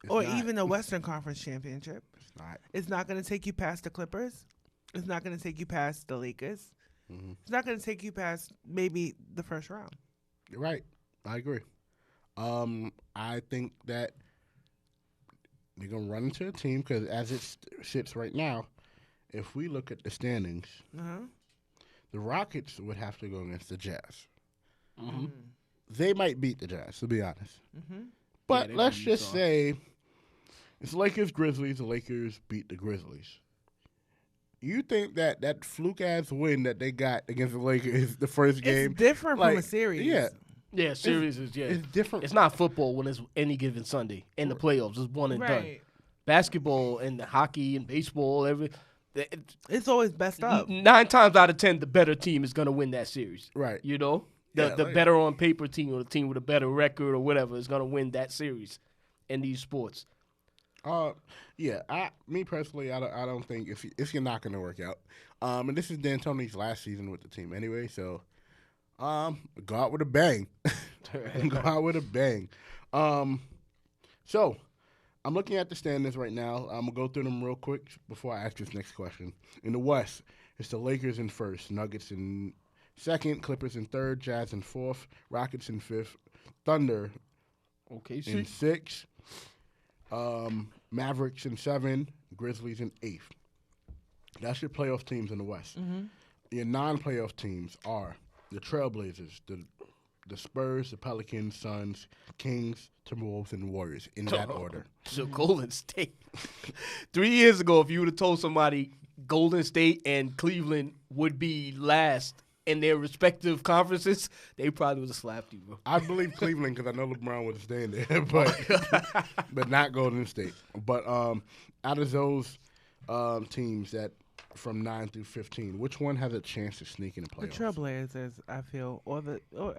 Even a Western Conference championship. It's not. It's not going to take you past the Clippers. It's not going to take you past the Lakers. Mm-hmm. It's not going to take you past maybe the first round. You're right. I agree. I think that they're going to run into a team because as it sits right now, if we look at the standings, the Rockets would have to go against the Jazz. Mm-hmm. They might beat the Jazz, to be honest. Mm-hmm. But they let's beat just Utah. say it's Lakers-Grizzlies. The Lakers beat the Grizzlies. You think that fluke-ass win that they got against the Lakers the first game? It's different from a series. Yeah. Yeah, series is It's different. It's not football when it's any given Sunday in the playoffs. It's one and done. Right. Basketball and hockey and baseball, It's always best up. 9 times out of 10, the better team is gonna win that series. Right. You know, Yeah, the better on paper team or the team with a better record or whatever is gonna win that series in these sports. Yeah. Me personally, I don't think if you're not gonna work out. And this is D'Antoni's last season with the team anyway, so go out with a bang. Go out with a bang. So I'm looking at the standings right now. I'm gonna go through them real quick before I ask this next question. In the West, it's the Lakers in first, Nuggets in second, Clippers in third, Jazz in fourth, Rockets in fifth, Thunder Okay, in sixth, Mavericks in 7, Grizzlies in 8th. That's your playoff teams in the West. Mm-hmm. Your non-playoff teams are the Trailblazers, the Spurs, the Pelicans, Suns, Kings, Timberwolves, and Warriors in that order. So Golden State. 3 years ago, if you would have told somebody Golden State and Cleveland would be last in their respective conferences, they probably would have slapped you, bro. I believe Cleveland because I know LeBron would stay in there, but not Golden State. But out of those teams that from 9 through 15, which one has a chance to sneak in the The playoffs? Trailblazers, I feel, or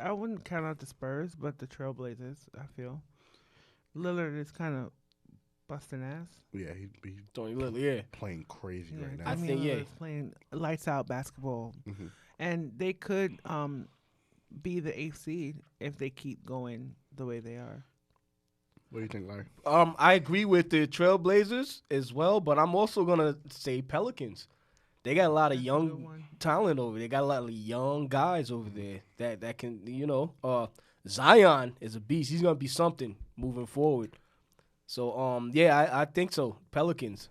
I wouldn't count out the Spurs, but the Trailblazers, I feel. Lillard is kind of busting ass. Yeah, he's Tony Lillard, yeah. playing crazy right now. I Damian think, yeah. Lillard's playing lights out basketball, Mhm. and they could be the 8th seed if they keep going the way they are. What do you think, Larry? I agree with the Trailblazers as well, but I'm also gonna say Pelicans. They got a lot of That's a good young one. talent over there. They got a lot of young guys over there that can, Zion is a beast. He's gonna be something moving forward. So yeah, I think so. Pelicans.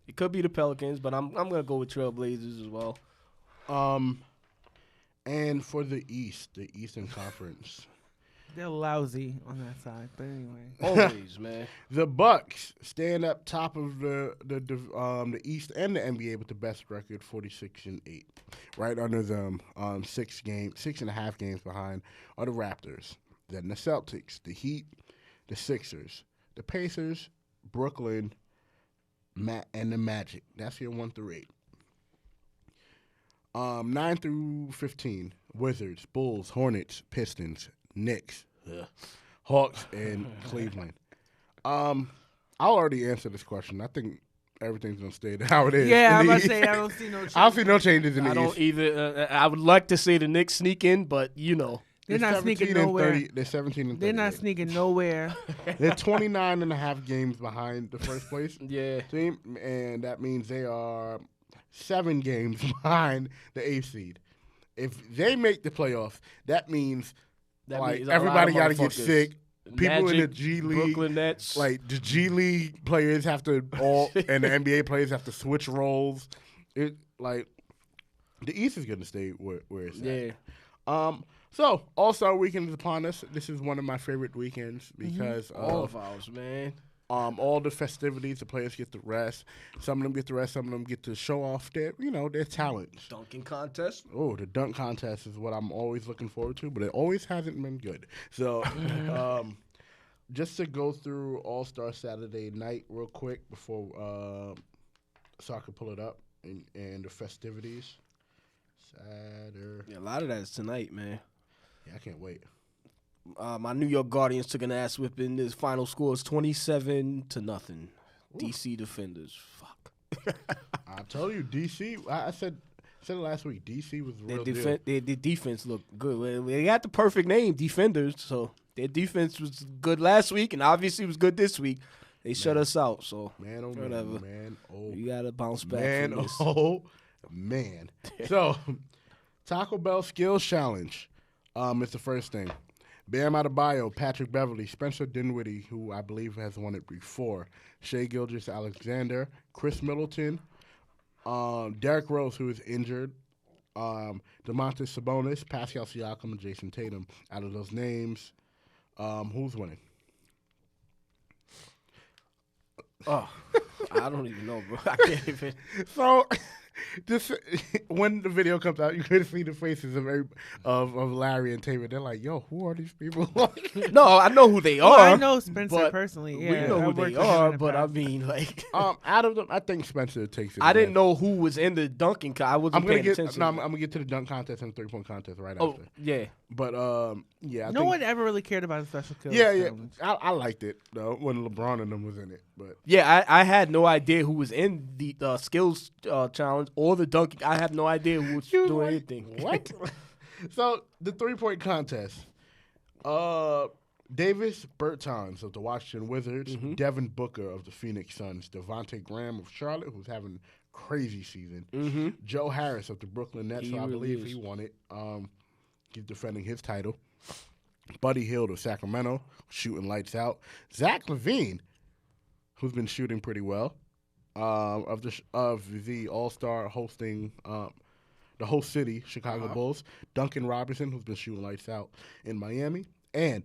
It could be the Pelicans, but I'm gonna go with Trailblazers as well. And for the Eastern Conference, They're lousy on that side, but anyway. Always, man. the Bucks stand up top of the East and the NBA with the best record, 46-8. Right under them, 6.5 games behind are the Raptors. Then the Celtics, the Heat, the Sixers, the Pacers, Brooklyn, and the Magic. That's your 1 through 8. 9 through 15, Wizards, Bulls, Hornets, Pistons, Knicks, Hawks, and Cleveland. I'll already answer this question. I think everything's gonna stay how it is. Yeah, in I'm the about to East. say I don't see no change. I don't see no changes in the I don't East. either. I would like to say the Knicks sneak in, but They're not 17 sneaking and nowhere. 30 they're 17 and 30. They're not sneaking nowhere. They're 29 and a half games behind the first place yeah. team, and that means they are 7 games behind the 8th seed. If they make the playoffs, that means That like means a lot of everybody got to get motherfuckers. sick. People in the Magic, G League, Brooklyn Nets. like the G League players have to and the NBA players have to switch roles. It like the East is going to stay where it's at. Yeah. So All-Star Weekend is upon us. This is one of my favorite weekends because All of ours, man. all the festivities, the players get to rest. Some of them get to rest. Some of them get to show off their talents. Dunking contest. Oh, the dunk contest is what I'm always looking forward to, but it always hasn't been good. So, just to go through All-Star Saturday night real quick before so I can pull it up and the festivities. Saturday. Yeah, a lot of that is tonight, man. Yeah, I can't wait. My New York Guardians took an ass whipping. His final score is 27-0. DC Defenders. Fuck. I told you, DC. I said it last week. DC was real deal. Their defense looked good. Well, they got the perfect name, Defenders. So their defense was good last week, and obviously was good this week. They shut us out. So man, oh whatever. man, oh You gotta bounce back. man, from this. oh man. So Taco Bell Skills Challenge. It's the first thing. Bam Adebayo, Patrick Beverly, Spencer Dinwiddie, who I believe has won it before, Shea Gilgeous-Alexander, Chris Middleton, Derrick Rose, who is injured, Domantas Sabonis, Pascal Siakam, and Jason Tatum. Out of those names, who's winning? Oh, I don't even know, bro. I can't even. So, just when the video comes out, you can see the faces of Larry and Taylor. They're like, "Yo, who are these people?" No, I know who they are. Well, I know Spencer but personally. we Yeah, know I who worked they with him are, in the but I past. mean, like, Out of them, I think Spencer takes it. I didn't know who was in the dunking. I wasn't I'm gonna paying get. attention. No, I'm gonna get to the dunk contest and the 3-point contest right Oh, after. yeah. But yeah, I No think, one ever really cared about the special kills. Yeah, yeah. challenge. I liked it though when LeBron and them was in it. But Yeah, I had no idea who was in the skills challenge or the dunking. I have no idea who was you doing like, anything. What? So the 3-point contest. Davis Bertans of the Washington Wizards, Devin Booker of the Phoenix Suns, Devontae Graham of Charlotte, who's having a crazy season, Joe Harris of the Brooklyn Nets, He who I really believe is. he won it. He's defending his title. Buddy Hield of Sacramento, shooting lights out. Zach LaVine, who's been shooting pretty well, of the All-Star hosting the host city, Chicago Bulls. Duncan Robinson, who's been shooting lights out in Miami, and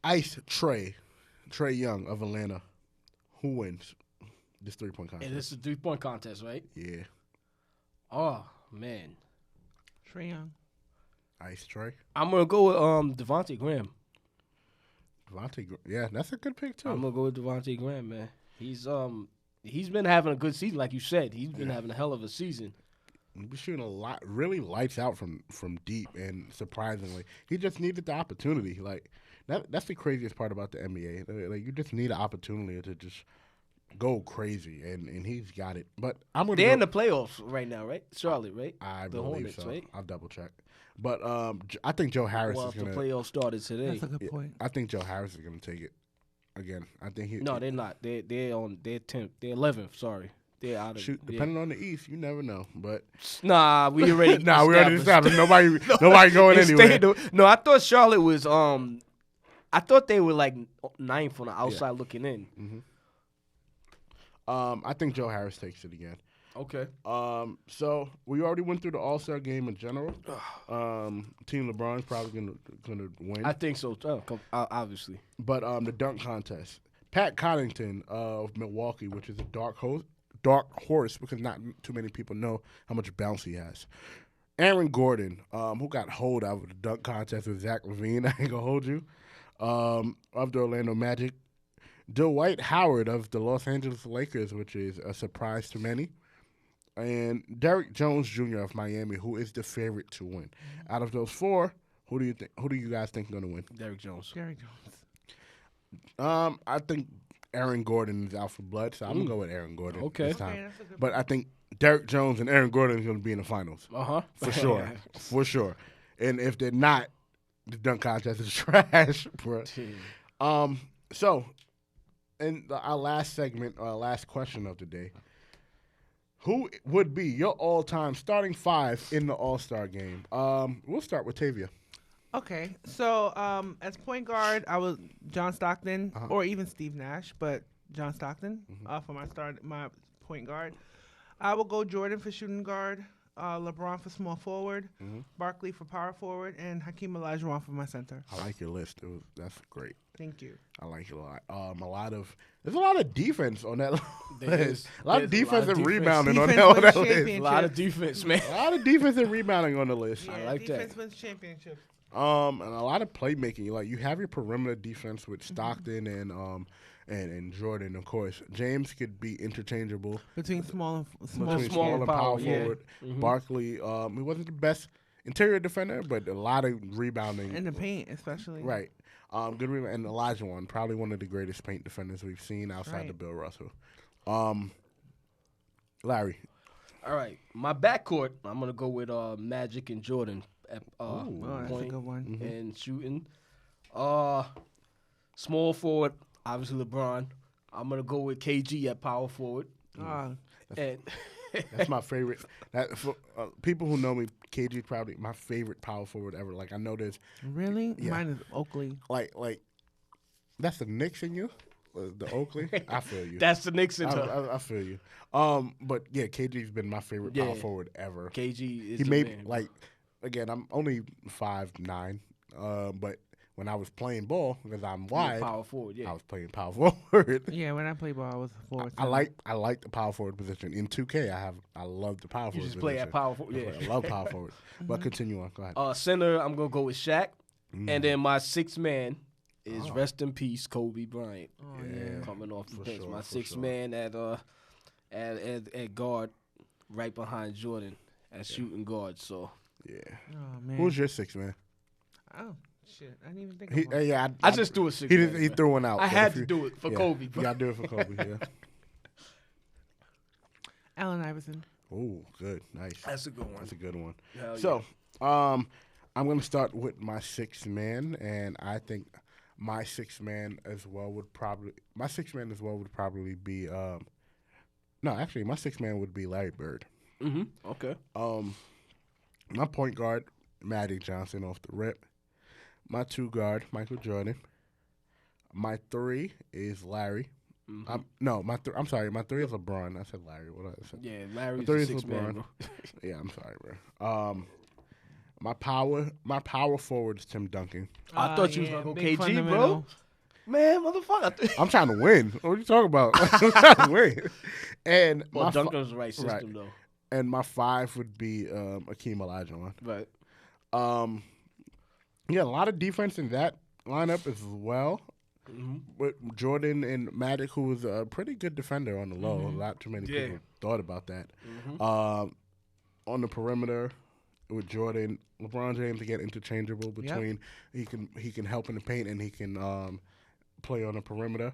Ice Trey Young of Atlanta, who wins this 3-point contest. And this is a 3-point contest, right? Yeah, Oh, man. Trae Young. Ice Trey. I'm going to go with Devontae Graham. Yeah, that's a good pick too. I'm going to go with Devontae Graham, man. He's been having a good season, like you said. He's been having a hell of a season. He's been shooting a lot, really lights out from deep, and surprisingly, he just needed the opportunity. Like that's the craziest part about the NBA. Like you just need an opportunity to just go crazy, and he's got it. But I'm gonna. They're in the playoffs right now, right? Charlotte, right? I the believe Hornets, so. right? I'll double check. But I think Joe Harris Well, is if the gonna. playoffs started today. That's a good point. I think Joe Harris is gonna take it again. I think he. No, they're not. They're 10th. They're 11th. Sorry, they're out of. Shoot, yeah. depending on the East, you never know. But Nah, we already. we already established nobody going They anywhere. stayed- No, I thought Charlotte was. I thought they were like 9th on the outside looking in. I think Joe Harris takes it again. Okay. So we already went through the All-Star game in general. Team LeBron's probably gonna win. I think so. Obviously. But the dunk contest, Pat Connaughton of Milwaukee, which is a dark horse because not too many people know how much bounce he has. Aaron Gordon, who got hold out of the dunk contest with Zach LaVine, I ain't gonna hold you, of the Orlando Magic. Dwight Howard of the Los Angeles Lakers, which is a surprise to many. And Derrick Jones Jr. of Miami, who is the favorite to win. Out of those four, who do you guys think is going to win? Derrick Jones. Jerry Jones. I think Aaron Gordon is out for blood, so I'm going to go with Aaron Gordon Okay. this time. Okay, that's a good But I think Derrick Jones and Aaron Gordon is going to be in the finals. For sure. For sure. And if they're not, the dunk contest is trash, bro. So, in our last segment, our last question of the day, who would be your all-time starting five in the All-Star game? We'll start with Tavia. Okay, so as point guard, I was John Stockton or even Steve Nash, but John Stockton for my point guard. I will go Jordan for shooting guard, LeBron for small forward, Barkley for power forward, and Hakeem Olajuwon for my center. I like your list. That's great. Thank you. I like it a lot. There's a lot of defense on that There is. list. A lot of There's a lot of defense and defense. rebounding Defense on wins that list. A lot of defense, man. A lot of defense and rebounding on the list. Yeah, like that. defense wins championship. And a lot of playmaking. Like you have your perimeter defense with Stockton and Jordan, of course. James could be interchangeable between small between small and power yeah. forward. Barkley, he wasn't the best interior defender, but a lot of rebounding in the paint, especially. Right. Good rebound. And Elijah one, probably one of the greatest paint defenders we've seen outside of Bill Russell. Larry. All right, my backcourt, I'm gonna go with Magic and Jordan at that's a point good one. and shooting. Small forward, obviously LeBron. I'm gonna go with KG at power forward. And That's my favorite. That for people who know me, KG is probably my favorite power forward ever. Like I know there's Really? Yeah. Mine is Oakley. like that's the Knicks in you, the Oakley. I feel you. that's the Knicks in her. I feel you. But yeah, KG's been my favorite power forward ever. KG is He the made man. like again. I'm only 5'9", but when I was playing ball because I'm wide, power forward. Yeah, I was playing power forward. Yeah, when I played ball, I was forward. I like the power forward position in 2K. I love the power you forward. just play at power forward. Yeah, I love power forward. But continue on. Go ahead. Center, I'm gonna go with Shaq, and then my sixth man is rest in peace Kobe Bryant. Oh yeah. Coming off the For bench, sure, my for sixth sure. man at guard, right behind Jordan as shooting guard. So Yeah. Oh man. Who's your sixth man? Oh shit! I didn't even think of one. Yeah, I just threw a six. He man, did, he man. threw one out. I but had if to you- do it for yeah, Kobe. You Bro. gotta do it for Kobe. Yeah. Allen Iverson. Oh, good, nice. That's a good one. That's a good one. Hell So, I'm gonna start with my sixth man, and I think my sixth man as well would probably be no, actually, my sixth man would be Larry Bird. Okay. My point guard, Magic Johnson off the rip. My two guard, Michael Jordan. My three is Larry. I'm sorry. My three is LeBron. I said Larry. What I said? Yeah, Larry's three the is sixth man. LeBron. Bro. Yeah, I'm sorry, bro. My power forward is Tim Duncan. I thought you was gonna go big KG, bro. fundamental. Man, motherfucker. I'm trying to win. What are you talking about? I'm trying to win. And Well, my Duncan was the right system right. though. and my five would be Akeem Olajuwon. Right. Yeah, a lot of defense in that lineup as well. With Jordan and Magic, who was a pretty good defender on the low. Not too many people thought about that. On the perimeter with Jordan, LeBron James again interchangeable between he can help in the paint and he can play on the perimeter.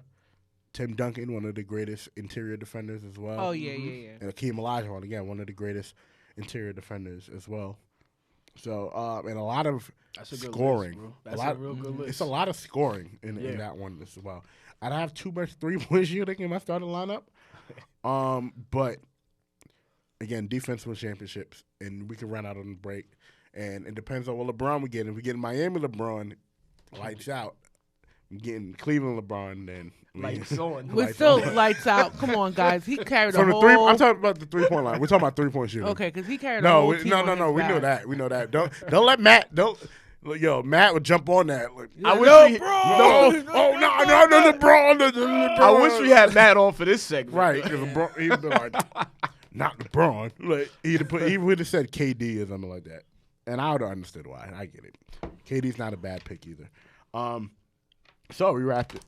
Tim Duncan, one of the greatest interior defenders as well. Oh yeah. And Akeem Olajuwon, again, one of the greatest interior defenders as well. So, and a lot of That's a good scoring. list, bro. That's a real good list. It's a lot of scoring in that one as well. I don't have too much three-point shooting in my starting lineup. But, again, defense wins championships, and we can run out on the break. And it depends on what LeBron we get. If we get Miami LeBron, lights out. Getting Cleveland LeBron, then Lights on. We're still lights out. Come on, guys. He carried a from the whole. three. I'm talking about the 3-point line. We're talking about 3-point shooting. Okay, because he carried a No, whole team on his We know back. that. We know that. Don't let Matt. Matt would jump on that. Like, I wish No, we, bro. no, LeBron. I wish we had Matt on for this segment. Right, because LeBron, he'd be like, not LeBron. Like he would have said KD or something like that, and I would have understood why. I get it. KD's not a bad pick either. So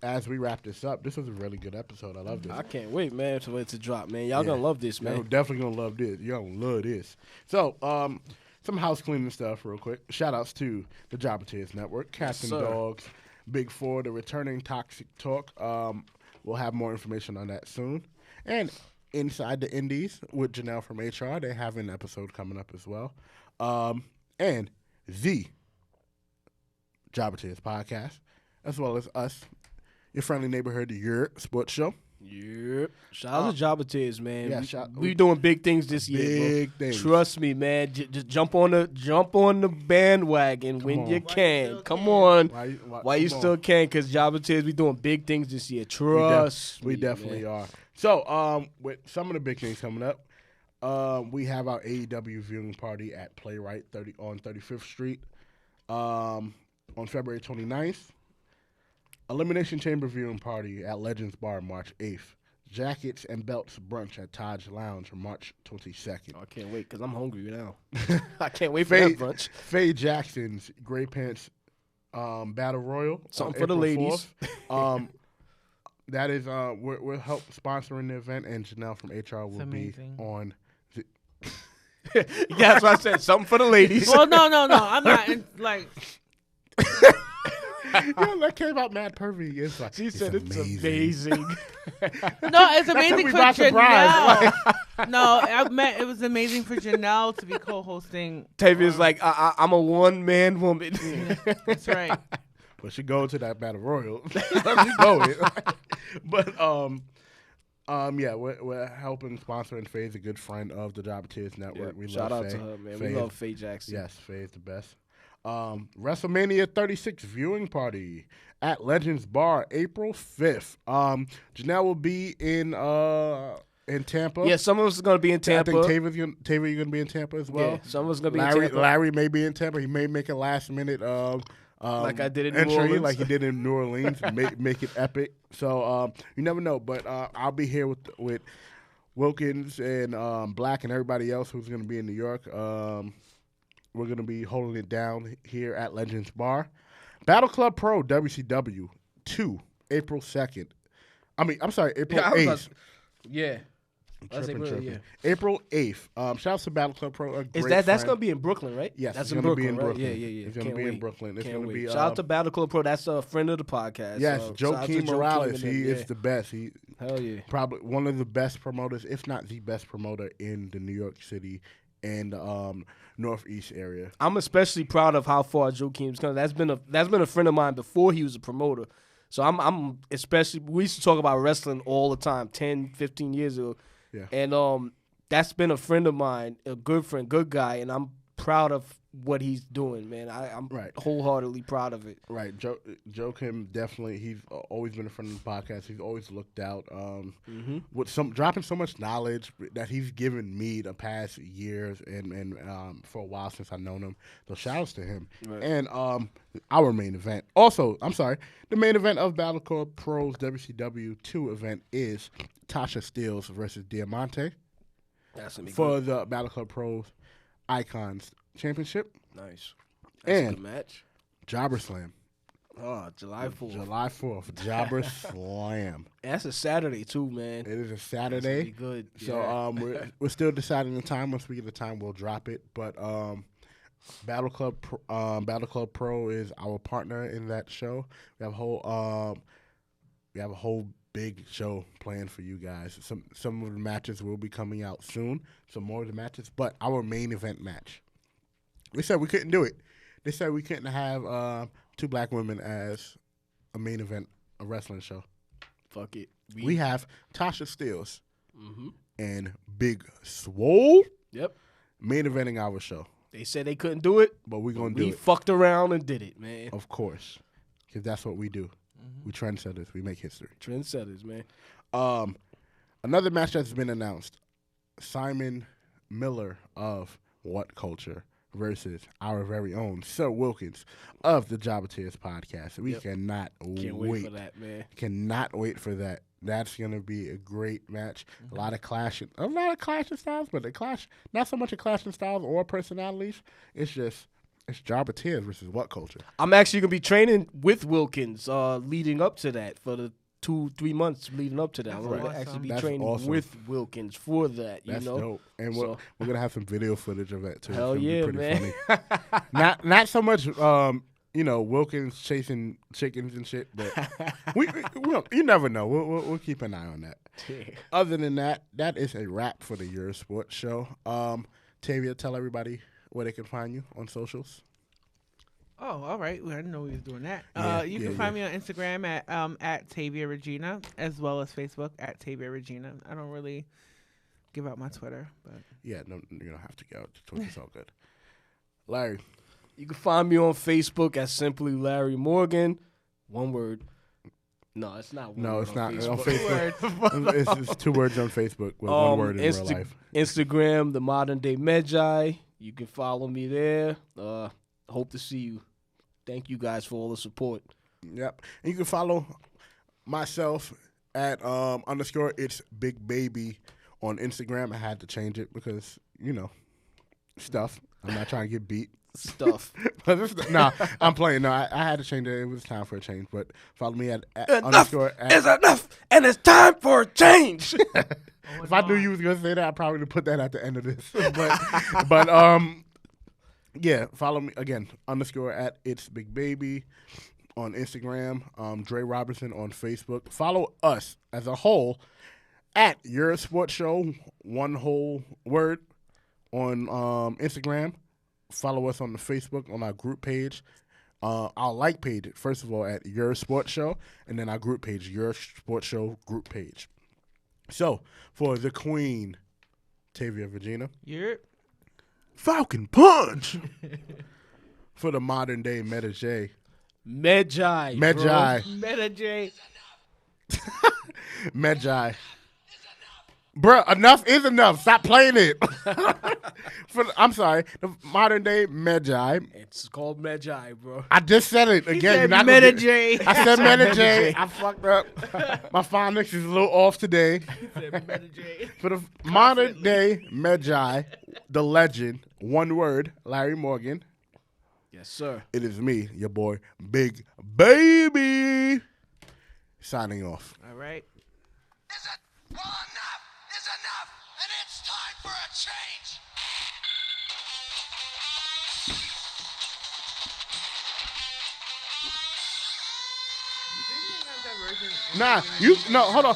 as we wrap this up, this was a really good episode. I love this. I can't wait, man, for it to drop, man. Y'all gonna love this, Y'all man. definitely gonna love this. Y'all gonna love this. So, some house cleaning stuff real quick. Shout outs to the Jobber Tears Network, Cats and sir. Dogs, Big Four, the returning Toxic Talk. We'll have more information on that soon. And Inside the Indies with Janelle from HR. They have an episode coming up as well. And the Jobber Tears podcast, as well as us, your friendly neighborhood, the Yerrr Sports Show. Yep. Shout out to Jabba Tiz, man. Yeah, we doing big things this year, bro. Big things. Trust me, man. Just jump on the bandwagon when on. you can. Come on. Why you come still on. can? Because Jabba Tiz, we doing big things this year. Trust We me, definitely man. are. So, with some of the big things coming up, we have our AEW viewing party at Playwright on 35th Street on February 29th. Elimination Chamber viewing party at Legends Bar March 8th. Jackets and Belts brunch at Taj Lounge, March 22nd. I can't wait because I'm hungry now. I can't wait for that brunch. Faye Jackson's Gray Pants Battle Royal. Something for the ladies. 4th. That is, we're help sponsoring the event, and Janelle from HR will be on. Yeah, that's what I said. Something for the ladies. Well, no. I'm not like. Yo, that came out mad pervy. It's like, She said it's amazing. No, it's amazing for by surprise. Janelle. No, I meant it was amazing for Janelle to be co-hosting. Tavia's like, I'm a one-man woman. That's right. But she go to that battle royal. Let me know it. But yeah, we're helping sponsoring Faye's a good friend of the Job Tears Network. Yep. We Shout love out Faye. to her, man. Faye We love Faye Jackson. Yes, Faye is the best. WrestleMania 36 viewing party at Legends Bar, April 5th. Janelle will be in Tampa. Yeah, some of us are gonna be in Tampa. I think Tavia, you're gonna be in Tampa as well. Yeah, some of us are gonna be Larry, in Tampa. Larry may be in Tampa. He may make a last minute like I did in New entry, Orleans. like he did in New Orleans, make it epic. So you never know. But I'll be here with Wilkins and Black and everybody else who's gonna be in New York. We're going to be holding it down here at Legends Bar. Battle Club Pro WCW 2, April 2nd. I'm sorry, April 8th. Yeah. Tripping. April 8th. Shout out to Battle Club Pro. That's going to be in Brooklyn, right? Yes, that's it's going to be in right? Brooklyn. Yeah. It's going to be in Brooklyn. It's going to be. Shout out to Battle Club Pro. That's a friend of the podcast. Yes, Joaquin Morales. He is yeah. the best. He Hell yeah. Probably one of the best promoters, if not the best promoter in the New York City and Northeast area. I'm especially proud of how far Joaquin's come. That's been a friend of mine before he was a promoter. So I'm especially, we used to talk about wrestling all the time 10, 15 years ago. Yeah. And that's been a friend of mine, a good friend, good guy, and I'm proud of what he's doing, man. I'm right. wholeheartedly proud of it. Right. Joakim definitely, he's always been a friend of the podcast. He's always looked out with dropping so much knowledge that he's given me the past years and for a while since I've known him. So shout outs to him. Right. And our main event. Also, I'm sorry, the main event of Battle Club Pro's WCW 2 event is Tasha Steelz versus Diamante. That's gonna be for good. The Battle Club Pros Icons Championship. Nice. That's a good match. Jobber Slam. Oh, July 4th. July 4th. Jobber Slam. That's a Saturday too, man. It is a Saturday. That's good. So we're still deciding the time. Once we get the time, we'll drop it. But Battle Club Pro is our partner in that show. We have a whole big show planned for you guys. Some of the matches will be coming out soon. Some more of the matches, but our main event match. They said we couldn't do it. They said we couldn't have two black women as a main event, a wrestling show. Fuck it. We have Tasha Steelz and Big Swole. Yep. Main eventing our show. They said they couldn't do it, but we're gonna do it. We fucked around and did it, man. Of course, because that's what we do. We trendsetters. We make history. Trendsetters, man. Another match that's been announced: Simon Miller of What Culture versus our very own Sir Wilkins of the Jobber Tears podcast. We cannot wait for that, man. Cannot wait for that. That's gonna be a great match. A lot of clashing styles, but not so much a clashing styles or personalities. It's Jobber Tears versus What Culture. I'm actually gonna be training with Wilkins leading up to that for the 2-3 months leading up to that. I'm gonna actually be training with Wilkins for that. That's dope. And so, we're gonna have some video footage of that too. Hell yeah, man. Funny. not so much Wilkins chasing chickens and shit, but you never know. We'll keep an eye on that. Other than that, that is a wrap for the Yerrr Sports Show. Tavia, tell everybody where they can find you on socials. Oh, all right. Well, I didn't know we was doing that. You can find me on Instagram at Tavia Regina, as well as Facebook at Tavia Regina. I don't really give out my Twitter, but no, you don't have to go. Twitter's all good. Larry, you can find me on Facebook at Simply Larry Morgan. One word. No, it's not. It's not Facebook. on Facebook. It's 2 words on Facebook with 1 word in real life. Instagram, the Modern Day Magi. You can follow me there. Hope to see you. Thank you guys for all the support. Yep. And you can follow myself at underscore it's big baby on Instagram. I had to change it because stuff. I'm not trying to get beat. Stuff. Nah, I'm playing. No, I had to change it. It was time for a change. But follow me at Enough underscore. is enough, and it's time for a change. If I knew you was gonna say that, I probably would put that at the end of this. but yeah, follow me again. Underscore at it's big baby on Instagram. Dre Robertson on Facebook. Follow us as a whole at Yerrr Sports Show, one whole word on Instagram. Follow us on the Facebook on our group page. Our like page, first of all, at Yerrr Sports Show, and then our group page, Yerrr Sports Show group page. So, for the Queen, Tavia Regina. Yerrr. Falcon Punch. For the modern day Meta J. Medjai. Meta J. Medjai. Bruh, enough is enough. Stop playing it. I'm sorry. The modern day Medjai. It's called Medjai, bro. I just said it He again. said You're not Meta gonna get- J. I said Meta J. I fucked up. My phonics is a little off today. He said Meta J. For the modern day Medjai, the legend, one word, Larry Morgan. Yes, sir. It is me, your boy, Big Baby. Signing off. All right. Is it? Well, enough is enough, and it's time for a change. Nah, hold on.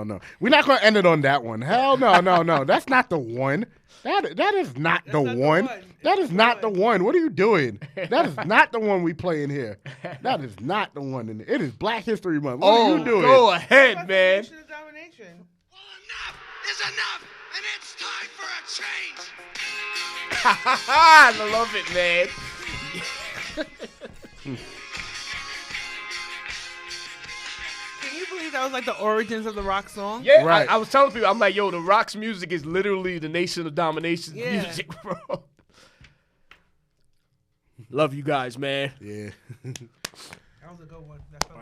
No. We're not gonna end it on that one. Hell no. That's not the one. That is not the not the one. one. That is not the one. What are you doing? That is not the one we playing here. That is not the one. It is Black History Month. What are you doing? Go ahead, man. Nation of domination. Well, enough is enough, and it's time for a change. I love it, man. Can you believe that was like the origins of the rock song? Yeah, Right. I was telling people, I'm like, yo, the Rock's music is literally the Nation of Domination Yeah. music, bro. Love you guys, man. Yeah. That was a good one. That felt